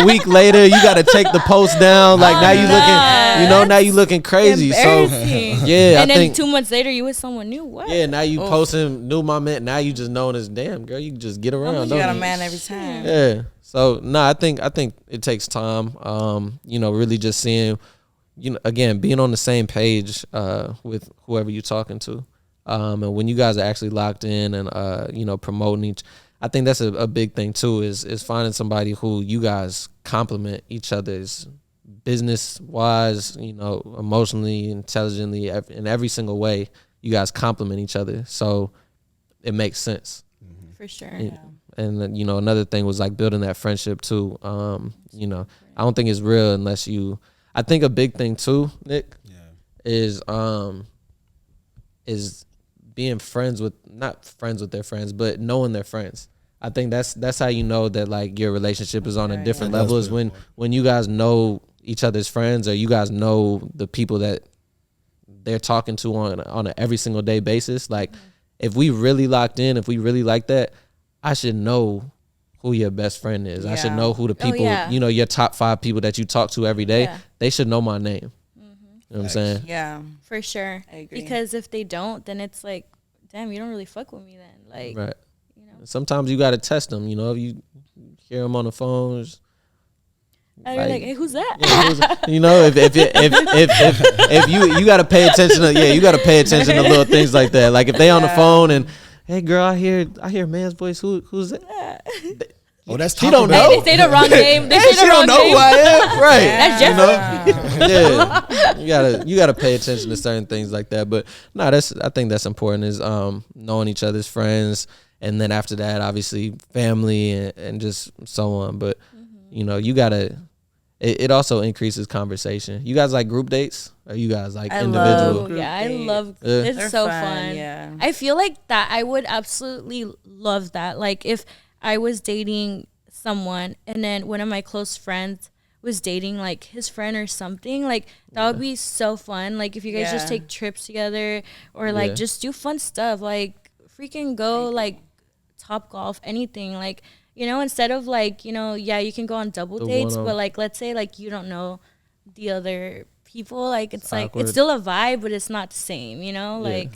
week later, you got to take the post down. Like, now you looking crazy. So yeah, and I then think 2 months later, you with someone new. What? yeah, now you posting new my man. Now you just known as, damn girl, you can just get around. You got a man every time. Yeah. So I think it takes time. You know, really just seeing, you know, again, being on the same page with whoever you're talking to, and when you guys are actually locked in and you know, promoting each. I think that's a big thing too. Is finding somebody who you guys complement each other's business wise, you know, emotionally, intelligently, in every single way. You guys complement each other, so it makes sense. For sure. And you know, another thing was like building that friendship too. You know, I don't think it's real unless you. I think a big thing too, Nick, is being friends with, not friends with their friends, but knowing their friends. I think that's how you know that like your relationship is on a different level, is when you guys know each other's friends, or you guys know the people that they're talking to on an every single day basis. Like, if we really locked in, if we really like that, I should know who your best friend is. I should know who the people, you know, your top 5 people that you talk to every day. They should know my name. You know what I'm saying? Yeah, for sure. I agree. Because if they don't, then it's like, damn, you don't really fuck with me then. Like, right. You know, sometimes you got to test them. You know, if you hear them on the phone, and you're like, hey, who's that? Yeah, you know, if you got to pay attention to, you got to pay attention to little things like that. Like, if they on the phone and, hey girl, I hear man's voice. Who's that? Oh, that's she don't know. They say the wrong name. They say she the wrong don't know name. who I am. Right. That's Jeffrey. Yeah. You gotta pay attention to certain things like that. But no, I think that's important, is knowing each other's friends, and then after that, obviously family and just so on. But you know, you gotta. It also increases conversation. You guys like group dates, or you guys like individual? I love. They're It's so fun. Yeah, I feel like that I would absolutely love that. Like, if I was dating someone, and then one of my close friends was dating like his friend or something, like that would be so fun. Like if you guys just take trips together or like just do fun stuff, like freaking go like Top Golf, anything, like, you know, instead of like, you know, you can go on double dates, but like let's say like you don't know the other people, like it's like awkward. it's still a vibe, but it's not the same, you know, like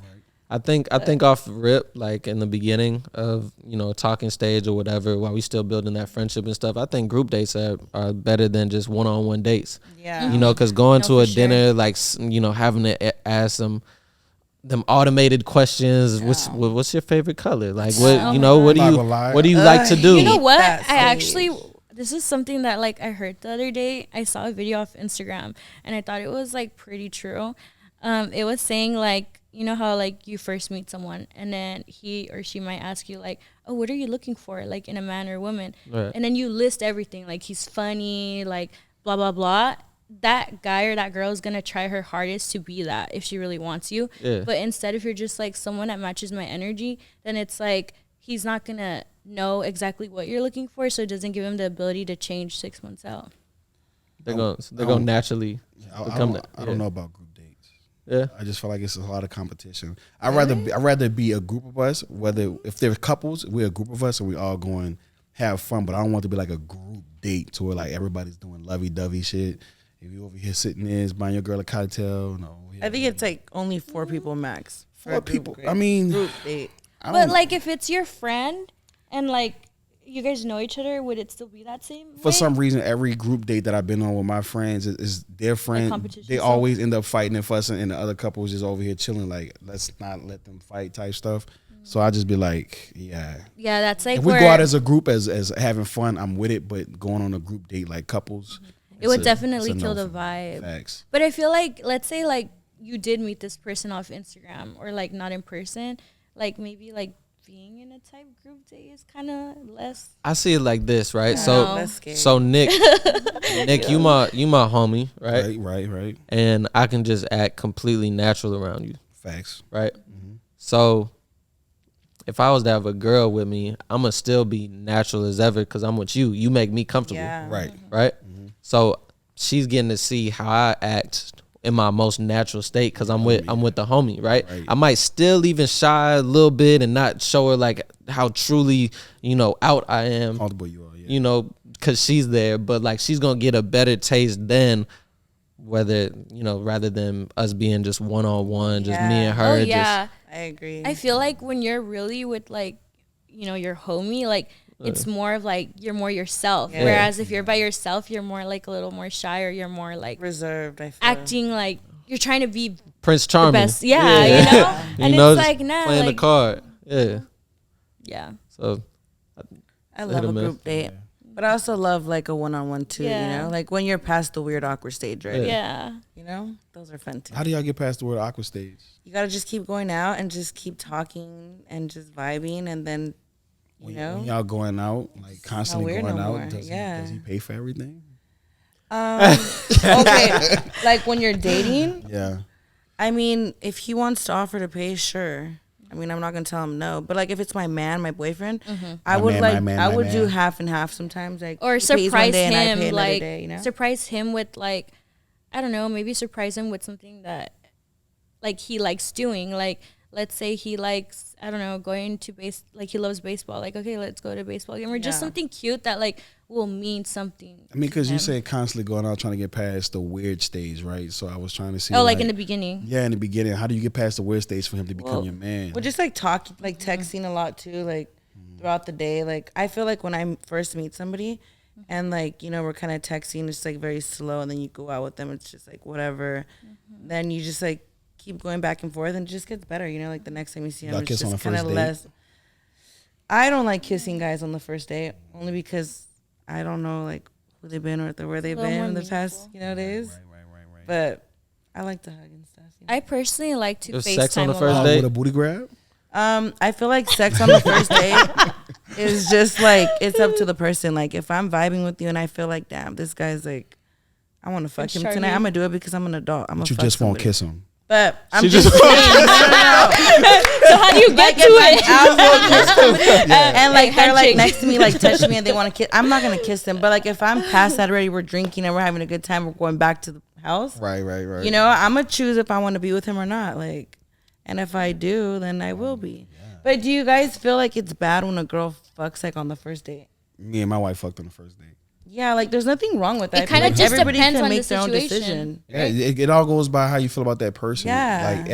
I think off rip, like in the beginning of, you know, talking stage or whatever, while we still building that friendship and stuff, I think group dates are better than just one-on-one dates. Yeah. You know, because going to a for dinner, like, you know, having to ask them automated questions. What's your favorite color? Like, what, you know, what do you like to do? You know what? That I actually, this is something that like I heard the other day. I saw a video off Instagram and I thought it was like pretty true. It was saying like, you know how like you first meet someone and then he or she might ask you like, oh, what are you looking for, like in a man or woman? Right. And then you list everything, like he's funny, like blah blah blah. That guy or that girl is gonna try her hardest to be that if she really wants you. But instead, if you're just like someone that matches my energy, then it's like he's not gonna know exactly what you're looking for, so it doesn't give him the ability to change 6 months out. They're gonna naturally become I don't know about group dates. Yeah, I just feel like it's a lot of competition. I'd rather be a group of us. Whether if they're couples, we're a group of us and we all going have fun. But I don't want it to be like a group date to where like everybody's doing lovey dovey shit. If you over here sitting there buying your girl a cocktail, no. I think it's like only 4 people max. 4 people. I mean, group date. But like if it's your friend and like you guys know each other, would it still be that same for way? some reason, every group date that I've been on with my friends is their friend. competition They stuff? always end up fighting and fussing, and the other couple is just over here chilling. Like, let's not let them fight type stuff. So I just be like, yeah, that's like if we where go out as a group as having fun, I'm with it. But going on a group date like couples, it would it's definitely a kill no the for me. vibe. Facts. But I feel like, let's say like you did meet this person off Instagram or like not in person, like maybe like being in a type group date is kind of less. I see it like this, right? No. So Nick, you my homie, right? Right. And I can just act completely natural around you, Facts. right? So if I was to have a girl with me, I'm gonna still be natural as ever because I'm with you. You make me comfortable, Yeah. right? So she's getting to see how I act in my most natural state because I'm with the homie, right? I might still even shy a little bit and not show her like how truly, you know, out I am. Comfortable you are, yeah. You know, because she's there, but like she's gonna get a better taste then, whether, you know, rather than us being just one-on-one, just me and her. Oh yeah, I agree. I feel like when you're really with like, you know, your homie, like it's more of like you're more yourself. Yeah. Whereas if you're by yourself, you're more like a little more shy, or you're more like reserved. I feel acting like you're trying to be Prince the Charming. best. Yeah, you know. And You know, it's just like nah, playing like the card. Yeah. yeah. So I love hit a or miss. group date, but I also love like a one-on-one too. Yeah. You know, like when you're past the weird awkward stage, right? Yeah. You know, those are fun too. How do y'all get past the word awkward stage? You gotta just keep going out and just keep talking and just vibing, and then you know, When y'all going out, like constantly weird going no out, more. does Yeah. he pay for everything? okay, like when you're dating. Yeah. I mean, if he wants to offer to pay, sure. I mean, I'm not gonna tell him no. But like, if it's my man, my boyfriend, I would I would do half and half sometimes. Like, Or he pays one surprise day and I pay him, another like day, you know? surprise him with like, I don't know, maybe surprise him with something that like he likes doing. Like let's say he likes, I don't know, going to like he loves baseball. Like, okay, let's go to a baseball game, or just Yeah. something cute that like will mean something. I mean, because to you him. say constantly going out trying to get past the weird stage, right? So I was trying to see. Oh, like in the beginning. Yeah, in the beginning. How do you get past the weird stage for him to become Well, your man? Well, just like like texting a lot too, like throughout the day. Like I feel like when I first meet somebody, and like you know we're kind of texting, it's like very slow, and then you go out with them, it's just like whatever. Then you just like keep going back and forth, and it just gets better. You know, like the next time you see them, Y'all it's kiss on just the kind of first date? less. I don't like kissing guys on the first date, only because I don't know like who they've been or where they've little been more in the past days. Right. But I like to hug and stuff. You know? I personally like to There's FaceTime sex on the a first lot. date? With a booty grab? I feel like sex on the first date is just like it's up to the person. Like if I'm vibing with you and I feel like, damn, this guy's like, I want to fuck him Charlie. tonight. I'm gonna do it because I'm an adult. I'm But gonna you fuck just won't somebody. kiss him. But I'm She just just- saying, no. So how do you get to it? And like they're like handshake. next to me, like touch me, and they want to kiss. I'm not gonna kiss them. But like if I'm past that already, we're drinking and we're having a good time. We're going back to the house. Right. You know, I'm gonna choose if I want to be with him or not. Like, and if I do, then I will be. But do you guys feel like it's bad when a girl fucks like on the first date? Me and my wife fucked on the first date. Yeah, like there's nothing wrong with that. It I feel kinda like just everybody depends can on the make their own situation. decision. Yeah, it all goes by how you feel about that person. Yeah.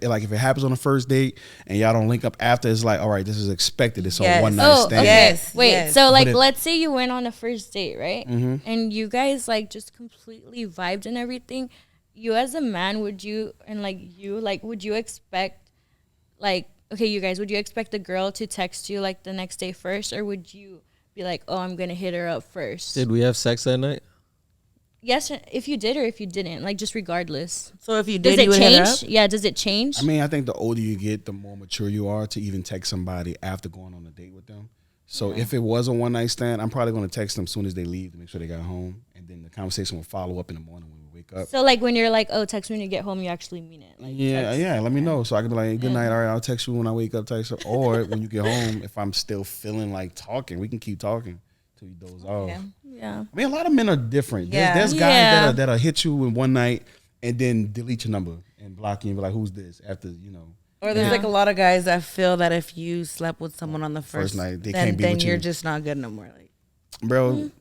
Like if it happens on the first date and y'all don't link up after, it's like, all right, this is expected. It's Yes. a one night Oh, stand. okay. Yes, Wait, yes. so like, But it- let's say you went on a first date, right? Mm-hmm. And you guys like just completely vibed and everything. You as a man, would you would you expect like, okay, you guys, would you expect the girl to text you like the next day first, or would you be like, oh, I'm gonna hit her up first? Did we have sex that night? Yes, if you did or if you didn't, like just regardless. So if you Does did, it you would hit her change? up? Yeah, does it change? I mean, I think the older you get, the more mature you are to even text somebody after going on a date with them. So if it was a one night stand, I'm probably going to text them as soon as they leave to make sure they got home, and then the conversation will follow up in the morning when we wake up. So like when you're like, oh, text me when you get home, you actually mean it. Like, text. Let me know so I can be like, good night. All right, I'll text you when I wake up. Text you. Or when you get home, if I'm still feeling like talking, we can keep talking till you doze off. Yeah. Yeah. I mean, a lot of men are different. Yeah. There's guys Yeah. that'll hit you in one night and then delete your number and block you and be like, who's this? After, Or there's like a lot of guys that feel that if you slept with someone on the first night, they then, can't be then with you're you. just not good no more. Like, bro,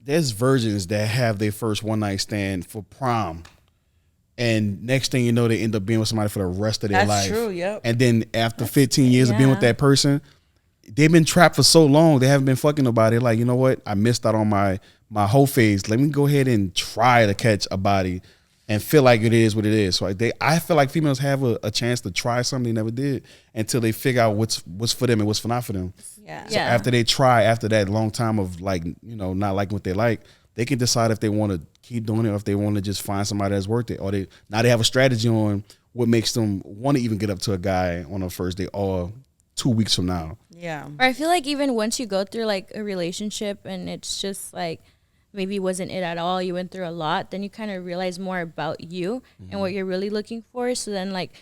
there's virgins that have their first one night stand for prom. And next thing you know, they end up being with somebody for the rest of their That's life. true, yep. And then after 15 years of being with yeah. that person, they've been trapped for so long, they haven't been fucking nobody. They're like, you know what? I missed out on my whole phase. Let me go ahead and try to catch a body and feel like it is what it is. So I feel like females have a chance to try something they never did until they figure out what's for them and what's not for them. yeah. So after they try, after that long time of like, not liking what they like, they can decide if they want to keep doing it or if they want to just find somebody that's worth it. Or they have a strategy on what makes them want to even get up to a guy on a first date or 2 weeks from now. Yeah. Or I feel like even once you go through like a relationship and it's just like maybe wasn't it at all, you went through a lot, then you kind of realize more about you and what you're really looking for. So then like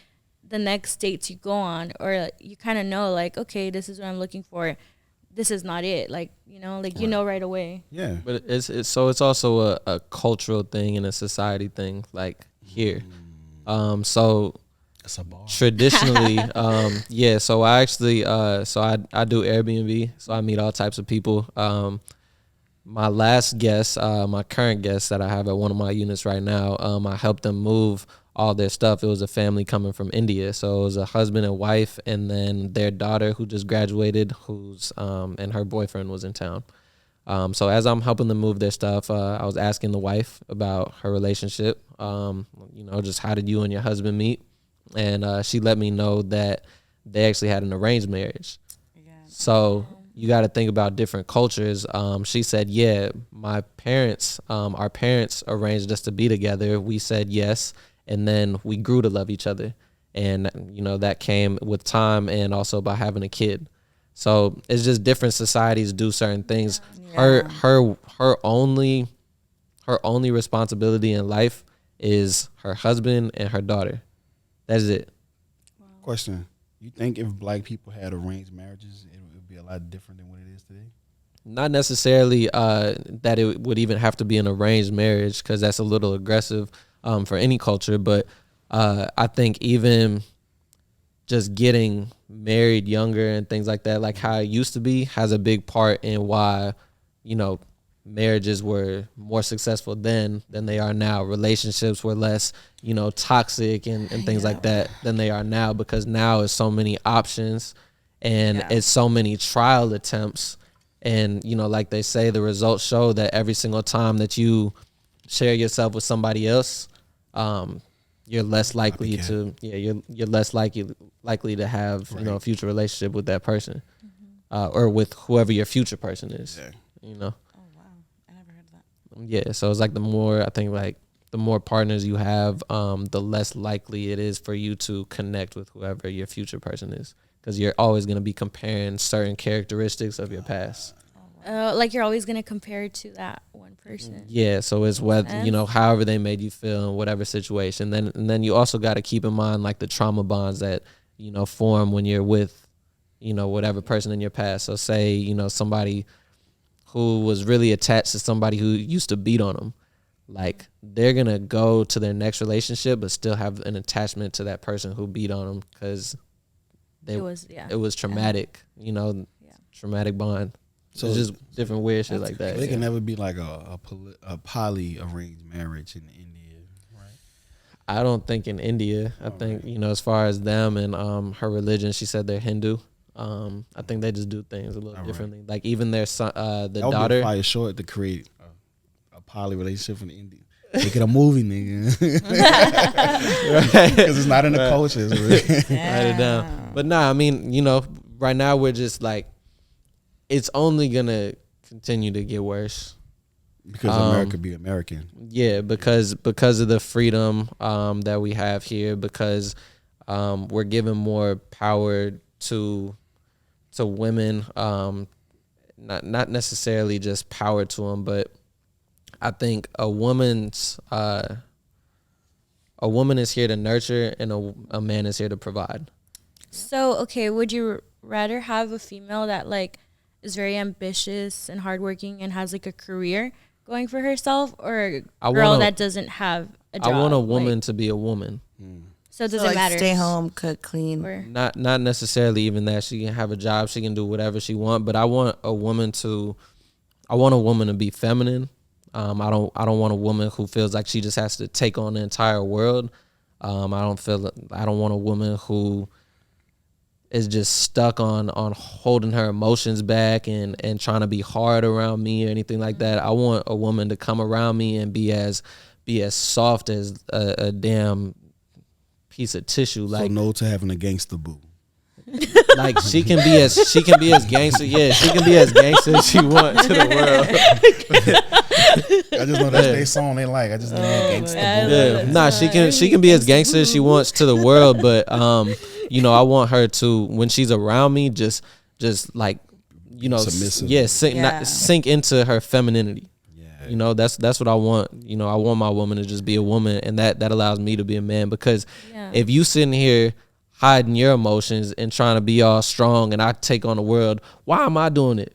the next dates you go on, or you kind of know like, okay, this is what I'm looking for. This is not it. Like, you know right away. Yeah. But it's also a cultural thing and a society thing, like here. So It's a bar. traditionally, so I actually I do Airbnb, so I meet all types of people. My last guest, my current guest that I have at one of my units right now, I helped them move all their stuff. It was a family coming from India, so it was a husband and wife, and then their daughter who just graduated, who's and her boyfriend was in town. So as I'm helping them move their stuff, I was asking the wife about her relationship. Just how did you and your husband meet? And she let me know that they actually had an arranged marriage. So you got to think about different cultures. She said, yeah, my parents, our parents arranged us to be together. We said yes. And then we grew to love each other. And, that came with time and also by having a kid. So it's just different societies do certain things. Yeah. Her only responsibility in life is her husband and her daughter. That's it. Question. You think if black people had arranged marriages, it would be a lot different than what it is today? Not necessarily that it would even have to be an arranged marriage, because that's a little aggressive for any culture. But I think even just getting married younger and things like that, like how it used to be, has a big part in why, marriages were more successful then than they are now. Relationships were less, toxic and things like that than they are now, because now it's so many options and it's so many trial attempts. And, like they say, the results show that every single time that you share yourself with somebody else, you're less likely to, you're less likely to have, a future relationship with that person, or with whoever your future person is, Yeah, so it's like the more partners you have, the less likely it is for you to connect with whoever your future person is, because you're always going to be comparing certain characteristics of your past. Like you're always gonna compare it to that one person. Yeah, so it's whether, you know, however they made you feel in whatever situation. And then you also got to keep in mind like the trauma bonds that, you know, form when you're with, you know, whatever person in your past. So say, you know, somebody who was really attached to somebody who used to beat on them, like they're gonna go to their next relationship but still have an attachment to that person who beat on them because it was traumatic, you know, traumatic bond. So it's just different weird shit like that. It can never be like a poly arranged marriage in India, right? I don't think in India. I think, you know, as far as them and her religion, she said they're Hindu. I think they just do things a little differently. Like even their son, the daughter. Fire short to create a poly relationship in India. Make it a movie, nigga. Because it's not in the culture. Write it down. But nah, I mean, you know, right now we're just like, it's only gonna continue to get worse because America be American. Yeah, because of the freedom that we have here, because we're giving more power to women, not necessarily just power to them, but I think a woman is here to nurture and a man is here to provide. So, okay, would you rather have a female that like is very ambitious and hardworking and has like a career going for herself, or a girl that doesn't have a job? I want a woman to be a woman. So it doesn't matter. Stay home, cook, clean. Or not necessarily even that. She can have a job. She can do whatever she wants. But I want a woman to be feminine. I don't want a woman who feels like she just has to take on the entire world. I don't want a woman who is just stuck on holding her emotions back and trying to be hard around me or anything like that. I want a woman to come around me and be as soft as a damn piece of tissue. Like, so no to having a gangster boo. Like she can be as gangster. Yeah, she can be as gangster as she wants to the world. I just know that's their song they like. I just know that gangster boo. Yeah, nah, she can be as gangster as she wants to the world, but you know, I want her to, when she's around me, just like, you know, submissive. Sink into her femininity. Yeah. You know, that's what I want. You know, I want my woman to just be a woman, and that allows me to be a man, because if you sitting here hiding your emotions and trying to be all strong and I take on the world, why am I doing it?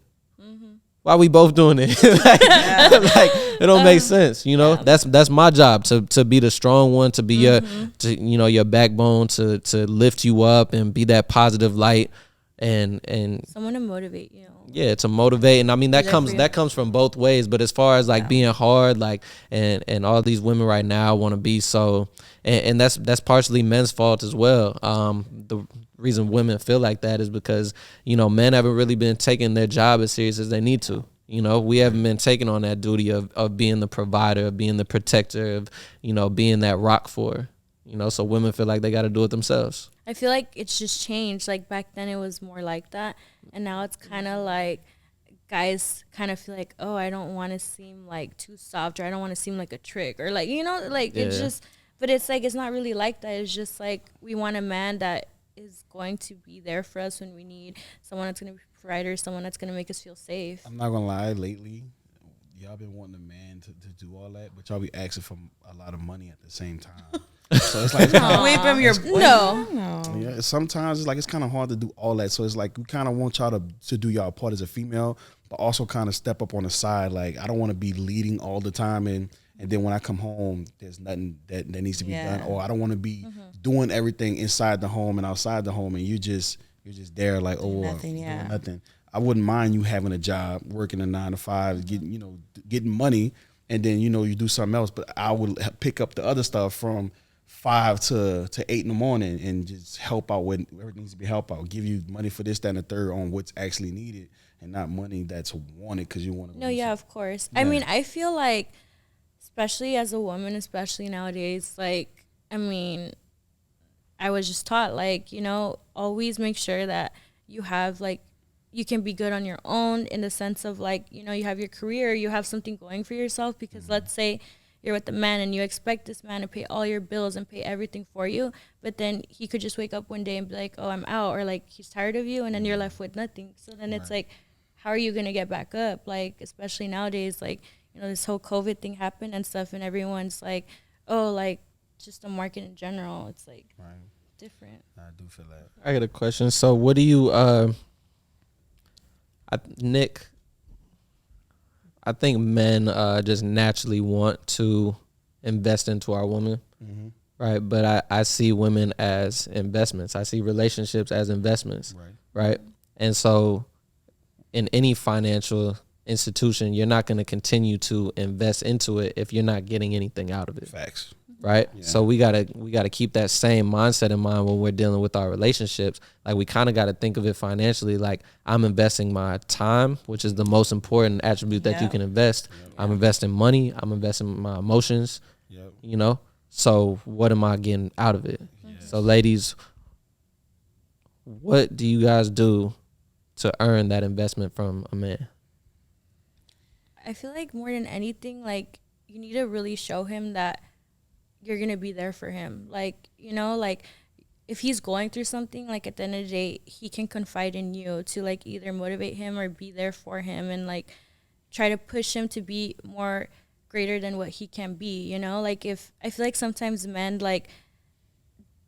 Why are we both doing it? like it don't make sense, you know. That's my job, to be the strong one, to be your backbone, to lift you up and be that positive light, and someone to motivate you. Yeah, to motivate. And I mean that comes from both ways. But as far as like being hard, like and all these women right now want to be so, and that's partially men's fault as well. The reason women feel like that is because, you know, men haven't really been taking their job as serious as they need to. You know, we haven't been taking on that duty of being the provider, of being the protector, of, you know, being that rock for her. You know, so women feel like they got to do it themselves. I feel like it's just changed. Like back then it was more like that, and now it's kind of like guys kind of feel like, oh, I don't want to seem like too soft, or I don't want to seem like a trick, or like, you know, like it's just, but it's like, it's not really like that. It's just like we want a man that is going to be there for us when we need someone that's going to be a provider, someone that's going to make us feel safe. I'm not going to lie, lately, y'all been wanting a man to do all that, but y'all be asking for a lot of money at the same time. So it's like away from your no. Yeah, sometimes it's like it's kind of hard to do all that. So it's like we kind of want y'all to do y'all part as a female, but also kind of step up on the side. Like I don't want to be leading all the time, and then when I come home, there's nothing that needs to be done, or I don't want to be doing everything inside the home and outside the home, and you're just there like doing nothing. I wouldn't mind you having a job, working a 9 to 5, getting money, and then you do something else. But I would pick up the other stuff from 5 to 8 in the morning and just help out with whatever needs to be helped out. Give you money for this, that, and the third on what's actually needed, and not money that's wanted because you want to. No, yeah, of course. Yeah. I mean, I feel like, especially as a woman, especially nowadays, like, I mean, I was just taught, like, always make sure that you have, like, you can be good on your own in the sense of, like, you have your career, you have something going for yourself, because let's say you're with a man and you expect this man to pay all your bills and pay everything for you, but then he could just wake up one day and be like, oh, I'm out, or like he's tired of you, and then you're left with nothing. So then it's like, how are you gonna get back up? Like, especially nowadays, like, you know, this whole COVID thing happened and stuff, and everyone's like, oh, like, just the market in general, it's like different. I do feel that. I got a question. So what do you, Nick, I think men just naturally want to invest into our women, right? But I see women as investments. I see relationships as investments, right? And so in any financial institution, you're not going to continue to invest into it if you're not getting anything out of it. Facts. Right. Yeah. So we gotta keep that same mindset in mind when we're dealing with our relationships. Like, we kind of got to think of it financially. Like, I'm investing my time, which is the most important attribute that you can invest. I'm investing money. I'm investing my emotions. You know. So what am I getting out of it? So ladies, what do you guys do to earn that investment from a man? I feel like more than anything, like, you need to really show him that you're going to be there for him. Like, you know, like, if he's going through something, like, at the end of the day, he can confide in you to, like, either motivate him or be there for him and, like, try to push him to be more greater than what he can be, you know? Like, if I feel like sometimes men, like,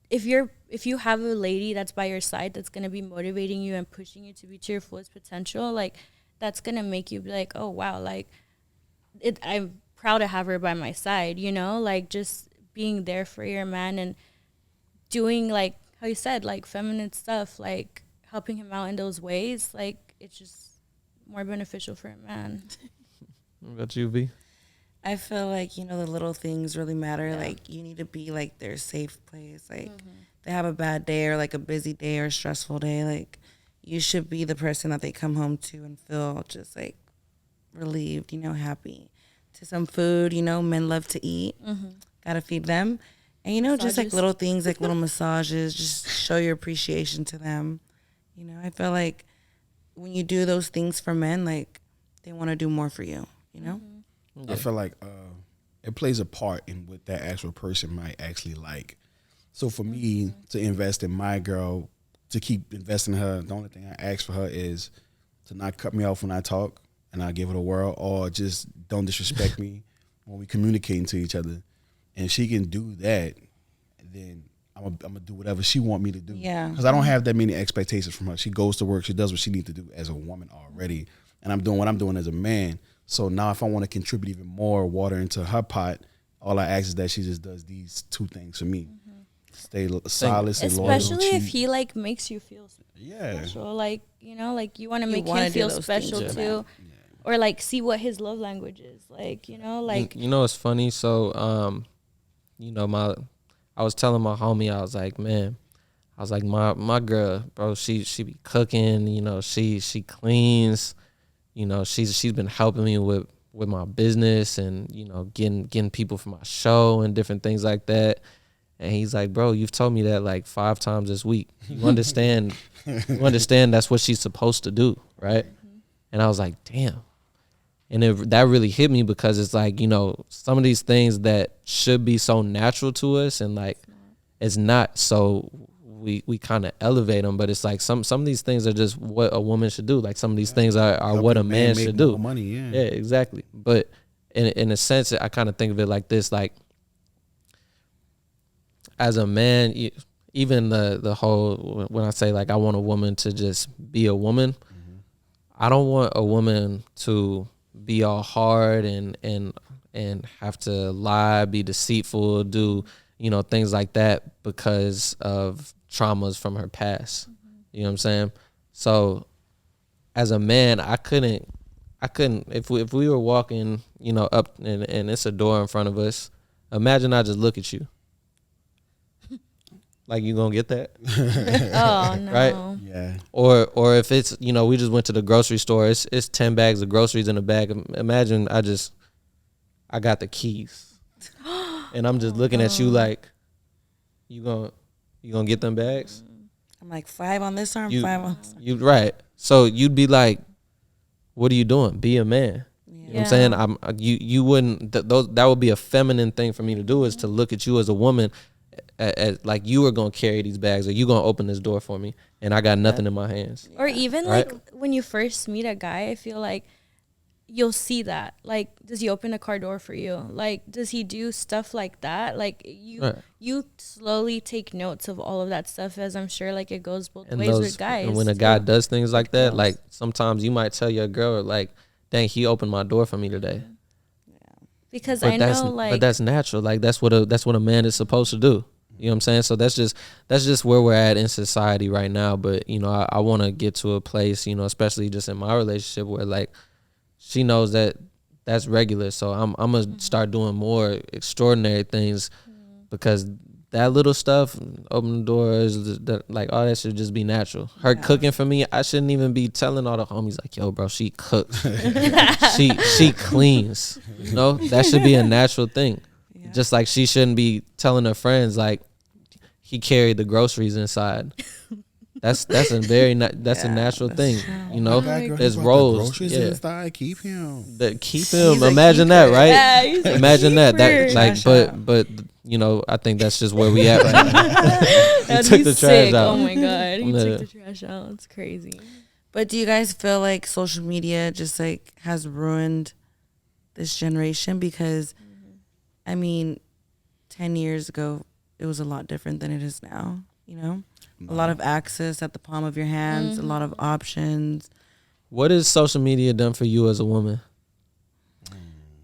if you have a lady that's by your side that's going to be motivating you and pushing you to be to your fullest potential, like, that's going to make you be like, oh, wow, like, I'm proud to have her by my side, you know? Like, just being there for your man and doing, like how you said, like, feminine stuff, like helping him out in those ways, like, it's just more beneficial for a man. What about you, V? I feel like, you know, the little things really matter. Like, you need to be, like, their safe place. Like, they have a bad day or, like, a busy day or a stressful day. Like, you should be the person that they come home to and feel just, like, relieved, you know, happy. To some food, you know, men love to eat. Gotta feed them. And, you know, just, like, little things, like little massages, just show your appreciation to them. You know, I feel like when you do those things for men, like, they want to do more for you, you know? I feel like it plays a part in what that actual person might actually like. So for me to invest in my girl, to keep investing in her, the only thing I ask for her is to not cut me off when I talk and I give it a whirl, or just don't disrespect me when we communicating to each other. And she can do that, then I'm gonna do whatever she want me to do. Yeah. Because I don't have that many expectations from her. She goes to work. She does what she needs to do as a woman already. And I'm doing what I'm doing as a man. So now if I want to contribute even more water into her pot, all I ask is that she just does these two things for me. Stay solid, stay loyal. Especially if he, like, makes you feel Yeah. special. Like, you know, like, you want to make wanna him do feel those special things for too. them. Or, like, see what his love language is. Like, you know, like. You know, it's funny. So, you know, I was telling my homie, I was like, man, I was like, my girl, bro, she be cooking, you know, she cleans, you know, she's been helping me with my business and, you know, getting people for my show and different things like that. And he's like, bro, you've told me that like 5 times this week. You understand that's what she's supposed to do, right? And I was like, damn. And that really hit me, because it's like, you know, some of these things that should be so natural to us, and like it's not. So we kind of elevate them, but it's like some of these things are just what a woman should do. Like some of these things are what a man should do. Money, yeah, exactly. But in a sense, I kind of think of it like this: like, as a man, even the whole, when I say like I want a woman to just be a woman, I don't want a woman to be all hard and have to lie, be deceitful, do, you know, things like that because of traumas from her past. You know what I'm saying? So as a man, I couldn't if we were walking, you know, up and it's a door in front of us, imagine I just look at you. Like, you gonna get that? Oh no. Right? Yeah. Or if it's, you know, we just went to the grocery store, it's 10 bags of groceries in a bag. Imagine I got the keys. And I'm just looking at you like, you gonna get them bags? I'm like 5 on this arm, 5 on this arm. You right. So you'd be like, what are you doing? Be a man. You know what I'm saying? You wouldn't, that would be a feminine thing for me to do, is to look at you as a woman like you were gonna carry these bags or you gonna open this door for me, and I got nothing in my hands. Or even Right. like when you first meet a guy, I feel like you'll see that. Like, does he open a car door for you? Like, does he do stuff like that? Like, you slowly take notes of all of that stuff, as I'm sure like it goes both ways with guys. And when a guy does things like that, like sometimes you might tell your girl like, "Dang, he opened my door for me today." Because But I know like, but that's natural. Like that's what a man is supposed to do. You know what I'm saying? So that's just where we're at in society right now. But you know, I want to get to a place, you know, especially just in my relationship where like she knows that that's regular. So I'm gonna start doing more extraordinary things because that little stuff, open the doors, like all that should just be natural. Her cooking for me, I shouldn't even be telling all the homies like, "Yo, bro, she cooks, she cleans." You know, that should be a natural thing. Yeah. Just like she shouldn't be telling her friends like he carried the groceries inside. That's a very that's a natural thing. True. You know, there's roles. roles. Groceries inside. Keep him. Keep him. He's a Imagine that, keeper. right? Yeah, he's a Imagine that. That keeper. like, Trash but you know, I think that's just where we at right now. That'd took be the trash sick. out. Oh my god, he Yeah. took the trash out. It's crazy. But do you guys feel like social media just like has ruined this generation? Because I mean, 10 years ago it was a lot different than it is now, you know? A lot of access at the palm of your hands, a lot of options. What has social media done for you as a woman?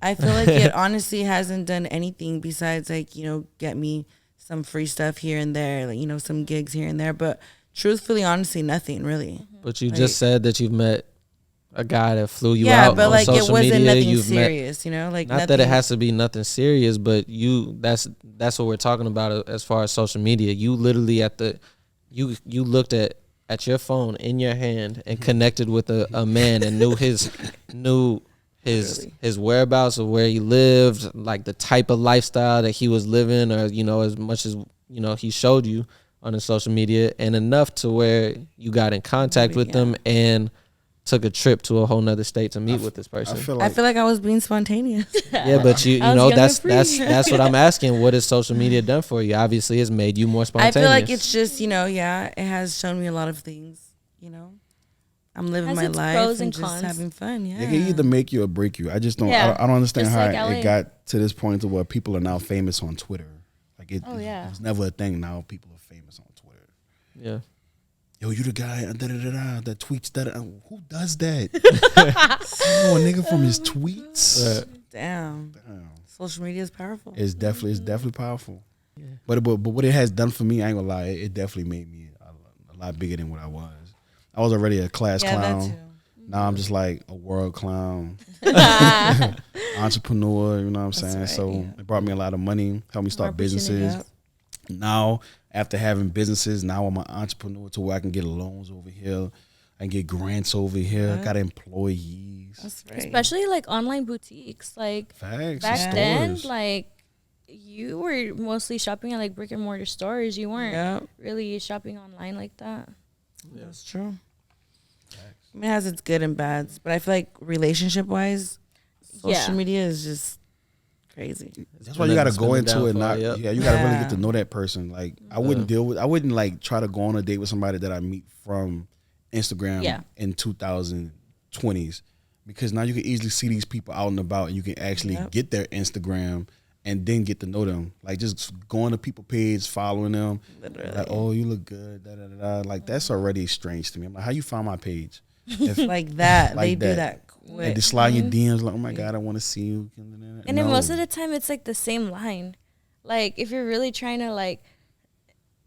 I feel like it honestly hasn't done anything besides like, you know, get me some free stuff here and there, like, you know, some gigs here and there. But truthfully, honestly, nothing really. But you Like- just said that you've met a guy that flew you Yeah, out but on like it social wasn't media. nothing You've met, serious, you know? Like not nothing, that it has to be nothing serious, but that's what we're talking about as far as social media. You literally you looked at your phone in your hand and connected with a man and knew his whereabouts of where he lived, like the type of lifestyle that he was living, or you know, as much as you know he showed you on his social media, and enough to where you got in contact with them and took a trip to a whole nother state to meet with this person. I feel I like feel like I was being spontaneous. Yeah, but you I was know young and free. that's what I'm asking. What has social media done for you? Obviously, it's made you more I spontaneous. feel like it's just, you know, yeah, it has shown me a lot of things, you know. I'm living Has my its life pros and and just cons. having fun, yeah. it can either make you or break you. I just don't. Yeah, I don't understand just how like LA. it got to this point to where people are now famous on Twitter. Like it, Oh, yeah. it was never a thing. Now people are famous on Twitter. yeah. Yo, you the guy that tweets that. Who does that? You know a nigga from his tweets. Damn. Social media is powerful. It's definitely powerful. Yeah. But what it has done for me, I ain't gonna lie, it definitely made me a lot bigger than what I was. I was already a class Yeah, that clown. too. Now I'm just like a world clown, entrepreneur. You know what I'm saying? right, So yeah. it brought me a lot of money, helped me start More businesses. opportunity. Now, after having businesses, now I'm an entrepreneur to where I can get loans over here, I can get grants over here. Yeah. Got employees. That's right. Especially like online boutiques. Like Facts. back and then, stores. like you were mostly shopping at like brick and mortar stores. You weren't Yeah, really shopping online like that. that's true. I mean, it has its good and bads, but I feel like relationship wise, social Yeah. media is just crazy. That's why you got to go Spin the into it. downfall, Not, yep. yeah, you got to really Yeah. get to know that person. Like, I wouldn't like try to go on a date with somebody that I meet from Instagram Yeah. in 2020s, because now you can easily see these people out and about, and you can actually Yep. get their Instagram and then get to know them. Like, just going to people page, following them. Literally. Like, oh, you look good. Da, da, da, da. Like, that's already strange to me. I'm like, how you find my page? If, Like that. Like they do that. that and quick. they slide in your DMs like, oh my God, I want to see you. And then most of the time, it's like the same line. Like if you're really trying to like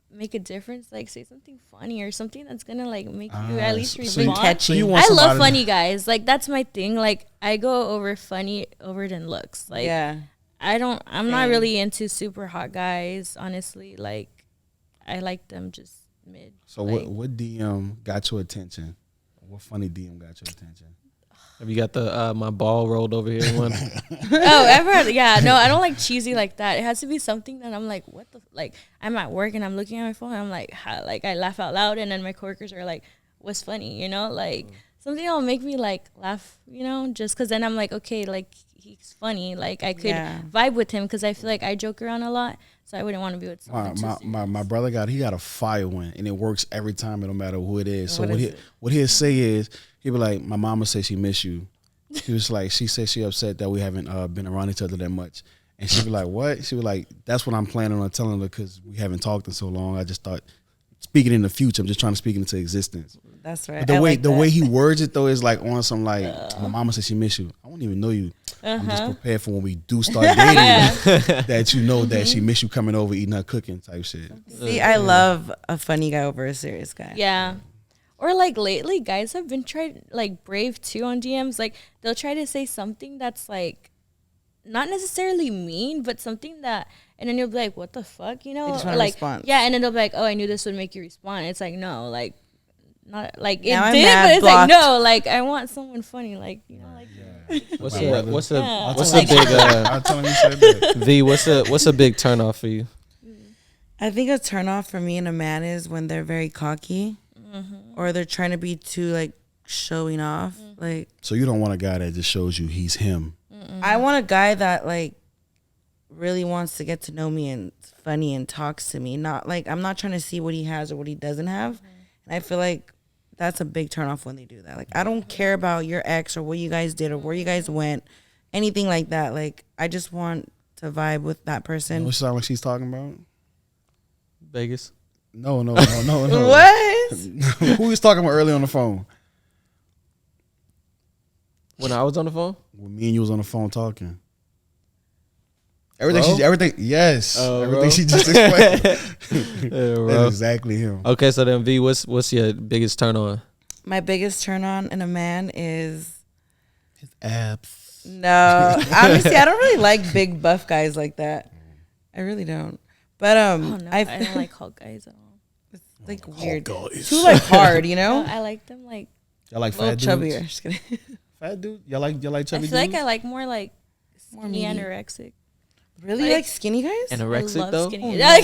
make a difference, like say something funny or something that's gonna like make you at least so you- respond. so you want I love somebody- funny guys. Like that's my thing. Like I go over funny over than looks. Like yeah. I'm not Same. really into super hot guys, honestly. Like I like them just mid. So like, what DM got your attention? What funny DM got your attention? Have you got the my ball rolled over here one? Oh, ever? Yeah, no, I don't like cheesy like that. It has to be something that I'm like, what the like? I'm at work and I'm looking at my phone. And I'm like, how, like I laugh out loud, and then my coworkers are like, "What's funny?" You know, like something that'll make me like laugh, you know, just because then I'm like, okay, like he's funny, like I could vibe with him because I feel like I joke around a lot, so I wouldn't want to be with someone. My brother got a fire one, and it works every time. It don't matter who it is. So what he'll say is he'll be like, my mama said she miss you. He was like, she said she upset that we haven't been around each other that much. And she'd be like, what? She was like, that's what I'm planning on telling her because we haven't talked in so long. I just thought, speaking in the future, I'm just trying to speak into existence. That's right. But the way he words it, though, is like on some like, my mama said she miss you. I don't even know you. I'm just prepared for when we do start dating that you know that she miss you coming over, eating her cooking type shit. See, I love a funny guy over a serious guy. Yeah. Or like lately, guys have been like brave too on DMs. Like they'll try to say something that's like not necessarily mean, but something that, and then you'll be like, what the fuck, you know? They just want a like, response. yeah, and then they'll be like, oh, I knew this would make you respond. It's like, no, like, not like now it I'm did, mad, but it's blocked. like, no, like I want someone funny, like, you know, like. What's Yeah. a what's a Yeah. what's a big I'll tell him you said that. V? What's a big turn off for you? I think a turn off for me and a man is when they're very cocky or they're trying to be too like showing off. Like, So you don't want a guy that just shows you he's him. I want a guy that like really wants to get to know me and is funny and talks to me. Not like, I'm not trying to see what he has or what he doesn't have. And I feel like that's a big turn off when they do that. Like, I don't care about your ex or what you guys did or where you guys went, anything like that. Like, I just want to vibe with that person. What sound like she's talking about? Vegas. No. What? Who was talking about earlier on the phone? When I was on the phone? When me and you was on the phone talking. Bro? Yes. Oh, everything bro. she just explained. Yeah, bro. That's exactly him. Okay, so then V, what's your biggest turn on? My biggest turn on in a man is Abs. no. Honestly, I don't really like big buff guys like that. I really don't. But Oh no, I don't like Hulk guys at all. it's like weird. guys. Too like hard, you know? I like them like Y'all like A little fat dudes? chubbier. Just kidding. Fat dude? Y'all like I chubby feel like dudes? I like more like More skinny meaty. anorexic. Really? You like skinny guys? I Anorexic love though? skinny. Like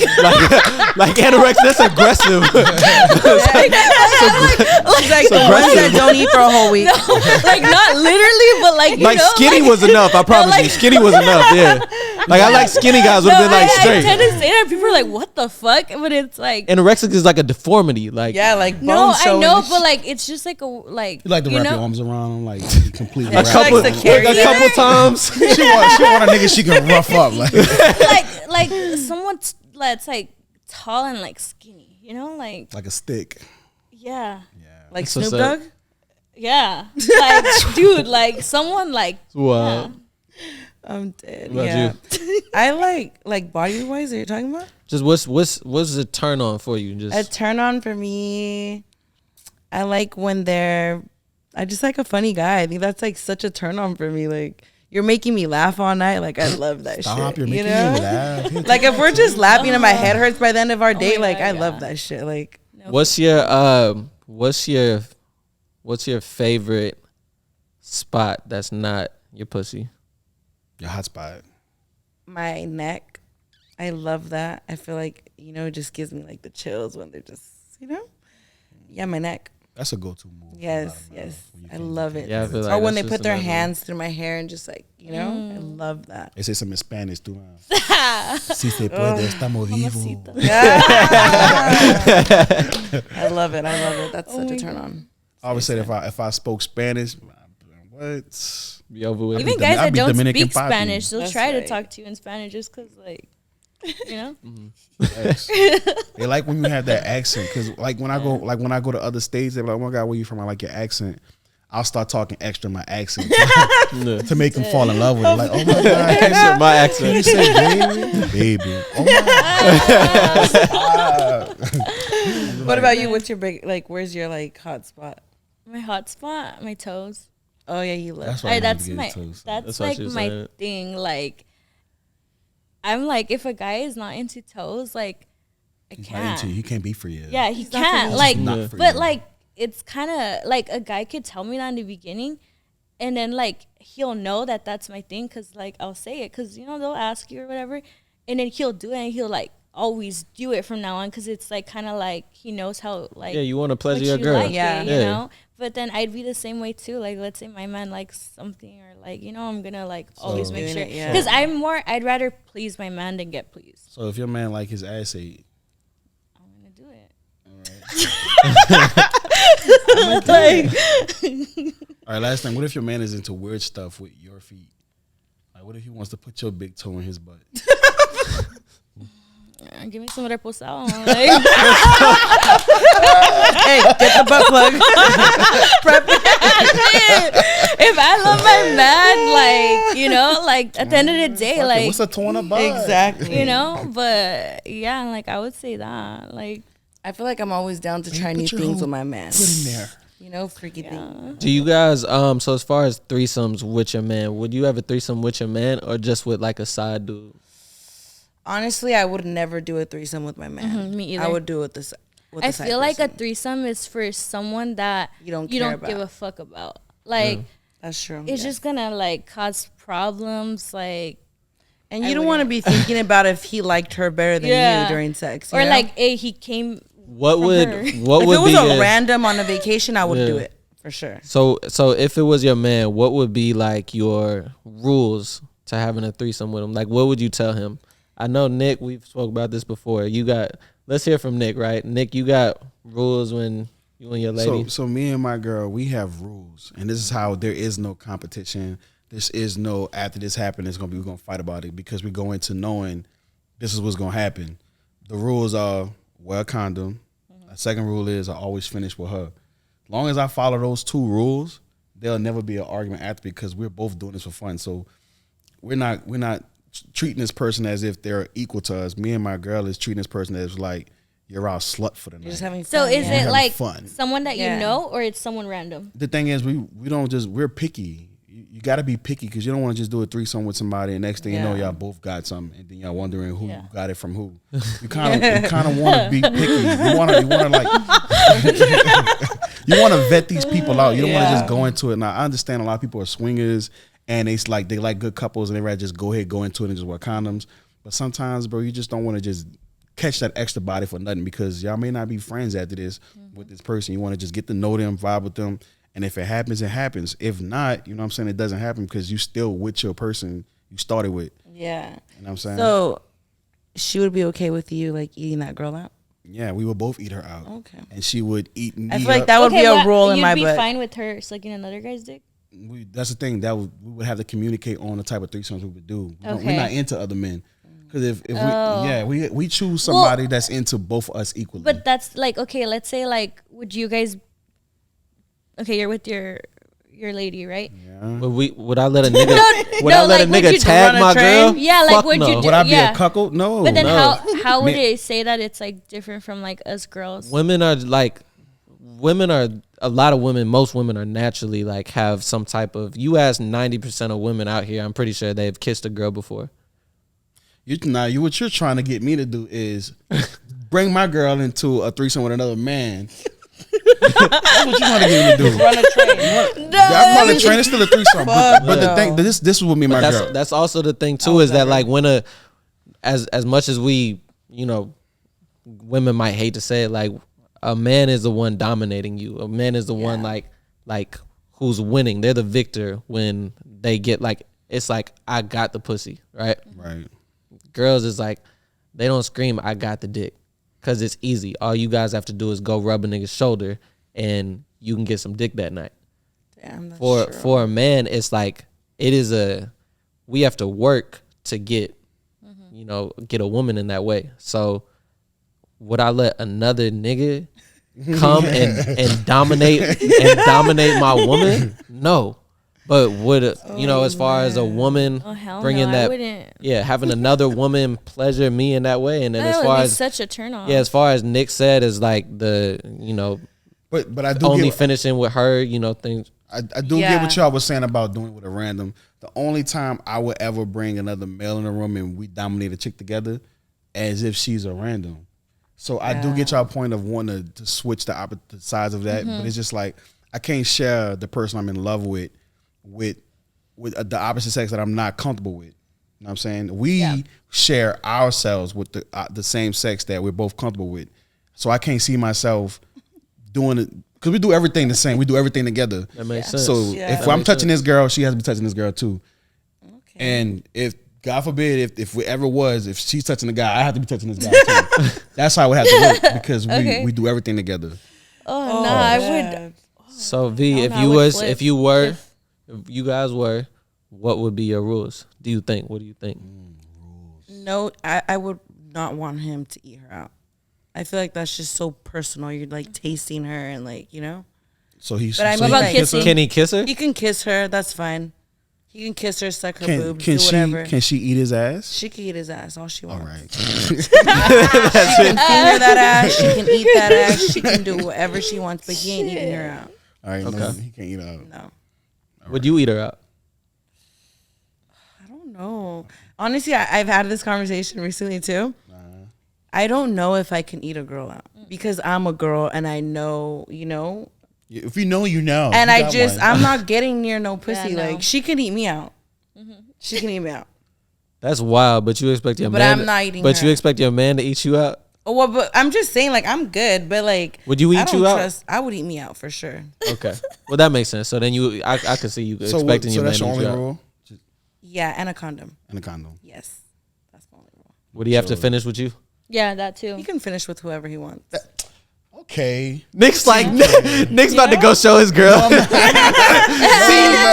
anorexic, that's aggressive. It's like the ones that don't eat for a whole week. like not literally, but like you Like know, skinny like, was enough. I promise you, skinny was enough. Yeah, like I like skinny guys would have been like I straight. tend to say that people are like, "What the fuck?" But it's like, Anorexic is like a deformity. Like Yeah, like no, bones I showing know, and but like it's just like a like You like to wrap know? your arms around him, like completely Yeah, a wrap she couple, likes to carry a you. couple times. She want a nigga she can rough up. like someone that's like tall and like skinny, you know, like Like a stick. yeah, like That's what's Snoop up. Dogg. yeah, like dude, like someone like Wow. I'm dead. What Yeah, about I like body wise. Are you talking about Just what's the turn on for you? a Just turn on for me? I like when they're. I just like a funny guy. I think that's like such a turn on for me. Like, you're making me laugh all night. Like, I love that Stop, shit. you're You making know? me laugh. Like, if we're just laughing and my head hurts by the end of our day, my like, God, I yeah. love that shit. Like, what's your favorite spot that's not your pussy? Your hot spot. my neck. I love that. I feel like, you know, it just gives me like the chills when they're just, you know? Yeah, my neck. That's a go-to move. Yes, yes. I love it. Yeah, I feel like or when they that's put just their another- hands through my hair and just like, you know, I love that. They say something in Spanish too. Si se puede, estamos vivos. I love it. I love it. That's such a turn on. I would say if I spoke Spanish, what? Be over with. Even I'd guys that be don't Dominican speak Pati. Spanish, they'll That's try to right. talk to you in Spanish just because, like, you know. Yes. They like when you have that accent because, like, when I go to other states, they're like, "Oh my God, where you from?" I like your accent. I'll start talking extra my accent to make them fall in love with it. Like, oh my God, My accent. you say baby. Oh my God. What about you? What's your big, like, where's your like hot spot? My hot spot, my toes. Oh, yeah, you love That's why I need That's to get my toes. that's why like she was my saying it. thing. Like, I'm like, if a guy is not into toes, like, I Not can't. into you. He can't be for you. Yeah, he not for can't. me. Like, Not for but you. like, it's kind of like a guy could tell me that in the beginning, and then like he'll know that that's my thing, cause like I'll say it, cause you know they'll ask you or whatever, and then he'll do it, and he'll like always do it from now on because it's like kind of like he knows how like Yeah, you want to pleasure what your you girl. like Yeah. it, you Yeah. know. But then I'd be the same way too. Like let's say my man likes something or like I'm gonna like always make Doing sure it, yeah. because I'd rather please my man than get pleased. So if your man like his ass ate, I'm gonna do it. all right, last thing. What if your man is into weird stuff with your feet? Like, what if he wants to put your big toe in his butt? Give me some reposado. Like, Hey, get the butt plug. if I love my man, like like at the end of the day, Fuck it, like what's a toe in a butt? Exactly. but yeah, like I would say that, like I feel like I'm always down to try put new your things whole with my man. Put in there. Freaky things. Do you guys so as far as threesomes with your man, would you have a threesome with your man or just with like a side dude? Honestly, I would never do a threesome with my man. me either. I would do it with with I a side feel like a person. threesome is for someone that You don't you care don't give about. a fuck about. Like That's true. it's yes. just gonna like cause problems, like And I you don't want to wouldn't. be thinking about if he liked her better than Yeah. you during sex. you or know? like hey, he came. What From would her. what if would it was be a your- random on a vacation, I would Yeah. do it for sure. so if it was your man, what would be like your rules to having a threesome with him? Like what would you tell him? I know Nick, we've spoke about this before. Let's hear from Nick, right? Nick, you got rules when you and your lady. So me and my girl, we have rules, and this is how there is no competition. This is no after this happened, we're gonna fight about it because we go into knowing this is what's gonna happen. The rules are wear a condom. The second rule is I always finish with her. As long as I follow those two rules, there'll never be an argument after because we're both doing this for fun. So we're not treating this person as if they're equal to us. Me and my girl is treating this person as like you're our slut for the night. You're just having fun. So is yeah. it Having like fun. someone that Yeah. you know or it's someone random? The thing is, we don't just, we're picky. You got to be picky because you don't want to just do a threesome with somebody and next thing you know, Yeah. y'all both got something and then y'all wondering who Yeah. got it from who. You kind of want to be picky. You want to like you want to vet these people out. You don't want to Yeah. just go into it. Now I understand a lot of people are swingers and it's like they like good couples and they rather just go into it and just wear condoms. But sometimes, bro, you just don't want to just catch that extra body for nothing because y'all may not be friends after this with this person. You want to just get to know them, vibe with them. And if it happens, it happens. If not, you know what I'm saying, it doesn't happen because you still with your person you started with. Yeah. You know what I'm saying? So she would be okay with you like eating that girl out? yeah, we would both eat her out. Okay. And she would eat me I feel like up. that would be a what- rule in my You'd be butt. fine with her sucking another guy's dick? That's the thing that we would have to communicate on the type of threesomes we would do. We're Okay. not into other men because if Oh. we choose somebody that's into both of us equally. But that's like, okay, let's say like, would you guys, okay, you're with your lady, right? Would I let a nigga would I let a like, would nigga you tag run a my girl? train? Yeah, like, Fuck would no. you do- would I be yeah. a cuckold? No. But then No. how would Me- they say that it's like different from like us girls? Women are a lot of women, most women are naturally like have some type of, you ask 90% of women out here, I'm pretty sure they've kissed a girl before. What you're trying to get me to do is bring my girl into a threesome with another man. That's what you trying to get me to do. Run a train. I'm calling it train. It's still a threesome. But the no. thing, this is with me, and my That's girl. that's also the thing too, is that like when as much as we, women might hate to say it, like a man is the one dominating you. A man is the one like who's winning. They're the victor when they get like, it's like I got the pussy, right? Right. Girls is like, they don't scream I got the dick because it's easy. All you guys have to do is go rub a nigga's shoulder and you can get some dick that night. Damn, that's For true. for a man, it's like we have to work to get get a woman in that way. So would I let another nigga come and dominate my woman? No. But would as far as a woman Oh hell bringing no, I that, wouldn't. having another woman pleasure me in that way, and then That as would far be as such a turn on. as far as Nick said, is like the But I do only get, finishing with her, things. I do get Yeah. what y'all was saying about doing it with a random. The only time I would ever bring another male in the room and we dominate a chick together, as if she's a random. So I do get y'all point of wanting to switch the opposite sides of that, but it's just like I can't share the person I'm in love with the opposite sex that I'm not comfortable with. You know what I'm saying? We share ourselves with the same sex that we're both comfortable with. So I can't see myself doing it because we do everything the same. We do everything together. That makes sense. So if I'm touching this girl, she has to be touching this girl too. Okay. And if God forbid, if she's touching the guy, I have to be touching this guy too. That's how it would have to work because we do everything together. Oh, no, I would. So V, if you guys were, what would be your rules? Do you think? What do you think? No, I would not want him to eat her out. I feel like that's just so personal. You're like tasting her and like, you know. So he's. But I so mean, he about can kiss kissing? her? Can he kiss her? He can kiss her. That's fine. He can kiss her, suck her boobs, do Can whatever. can she eat his ass? She can eat his ass all she All wants. right. She can finger that ass. She can eat that ass. She can do whatever she wants, but he ain't eating her out. All right. Okay. No, he can't eat out. No. Would you eat her out? I don't know. Honestly, I've had this conversation recently too. I don't know if I can eat a girl out because I'm a girl and I know, you know. If you know, you know. And You got one. I'm not getting near no pussy. no. Like, she can eat me out. She can eat me out. That's wild, but you expect your But man. I'm not eating But her. you expect your man to eat you out? Oh, well, but I'm just saying, like, I'm good, but like, Would you I eat don't you out? trust- I would eat me out for sure. Okay. Well, that makes sense. So then I could see you expecting so your man that's to your eat only you out. rule. Yeah, and a condom. And a condom. Yes, that's my only rule. Would he have to finish with you? Yeah, that too. He can finish with whoever he wants. Okay. Nick's like Nick's about to go show his girl.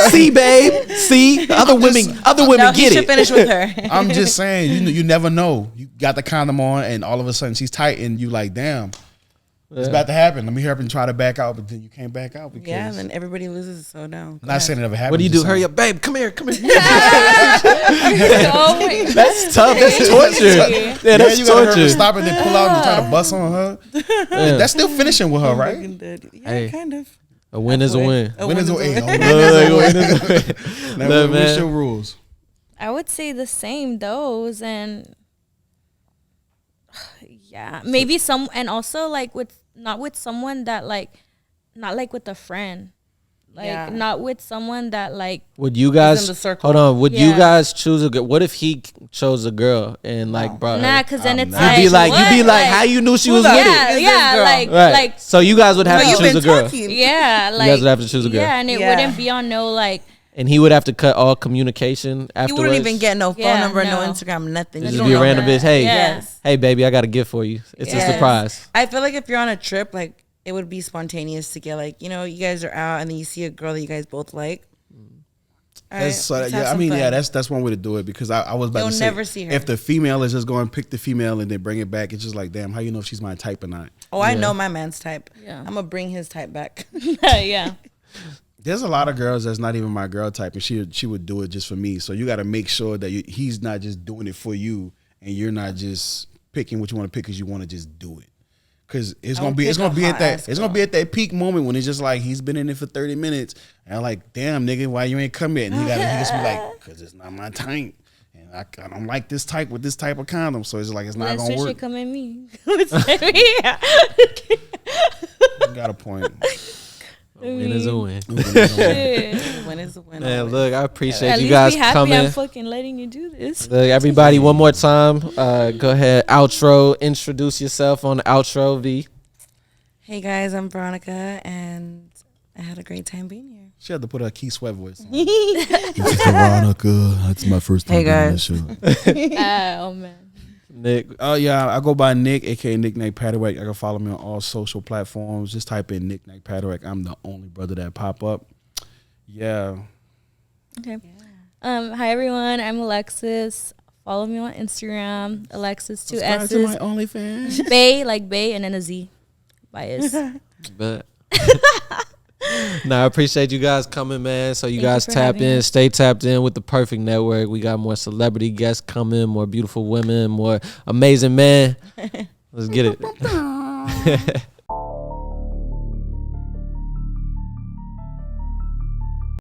see, babe. See, other women No, he get should it. finish with her. I'm just saying, you never know. You got the condom on, and all of a sudden she's tight, and you like, damn, it's about to happen. Let me hurry up and try to back out, but then you can't back out because. Yeah, then everybody loses. So no. I'm not saying it never happened. What do you do? just Hurry saying. up, babe. Come here. Oh my That's tough. That's torture. Yeah, Yeah, that's you gotta hurry up torture. and stop and then pull out and try to bust on her. Yeah. That's still finishing with her, right? Yeah, Hey. kind of. A win is a win. When is it? Hey, Look, win is a win. Now, Look, what's man. your rules? I would say the same those and yeah, maybe some and also like not with someone that like not like with a friend. Like Yeah. not with someone that like Would you in guys the circle. hold on? Would you Yeah. guys choose a girl? What if he chose a girl and like brought nah, her? cause then it's not. like You'd be what? like, how you knew she was the- with yeah, it? Is yeah, this girl? like Right. like So you guys would have But to you've choose been a girl, talking. yeah, like You guys would have to choose a girl. Yeah, and it Yeah. wouldn't be on no like and he would have to cut all communication You afterwards. wouldn't even get no phone Yeah, number, no no. Instagram, nothing. It'd You just don't be a know random that. bitch. Hey, Yeah. Yes. hey, baby, I got a gift for you. It's a Yes. surprise. I feel like if you're on a trip, like it would be spontaneous to get like, you know, you guys are out and then you see a girl that you guys both like. All right, That's, let's have yeah, I some mean, fun. yeah, that's one way to do it because I was about You'll to say, never see her. if the female is just going to pick the female and then bring it back, it's just like, damn, how you know if she's my type or not? Oh, I know my man's type. Yeah. I'm gonna bring his type back. yeah. There's a lot of girls that's not even my girl type, and she would do it just for me. So you got to make sure that he's not just doing it for you, and you're not just picking what you want to pick because you want to just do it. Because it's gonna would be pick a hot-ass girl. at that peak moment when it's just like he's been in it for 30 minutes, and I'm like, damn nigga, why you ain't come yet? And he just be like, because it's not my type, and I don't like this type with this type of condom. So it's like it's not Then gonna switch work. it, come at me. Yeah. You got a point. A win is a win. Win is a win. Man, always. look, I appreciate At you least guys be happy coming. I'm fucking letting you do this. Look, everybody, one more time. Go ahead, outro. Introduce yourself on the outro, V. Hey guys, I'm Veronica, and I had a great time being here. She had to put her Key Sweat voice on. This is Veronica. That's my first time Hey, being on guys. the show. Oh man. Nick. Oh yeah, I go by Nick, aka NickNPattiwhack. You can follow me on all social platforms. Just type in NickNPattiwhack. I'm the only brother that pop up. Yeah. Okay. Hi everyone. I'm Alexis. Follow me on Instagram. Alexis 2 Subscribe to my S's. OnlyFans. Bay like Bay and then a Z. Bias. But I appreciate you guys coming, man. So you Thank you guys for tap having in, us. stay tapped in with the Perfect Network. We got more celebrity guests coming, more beautiful women, more amazing men. Let's get it.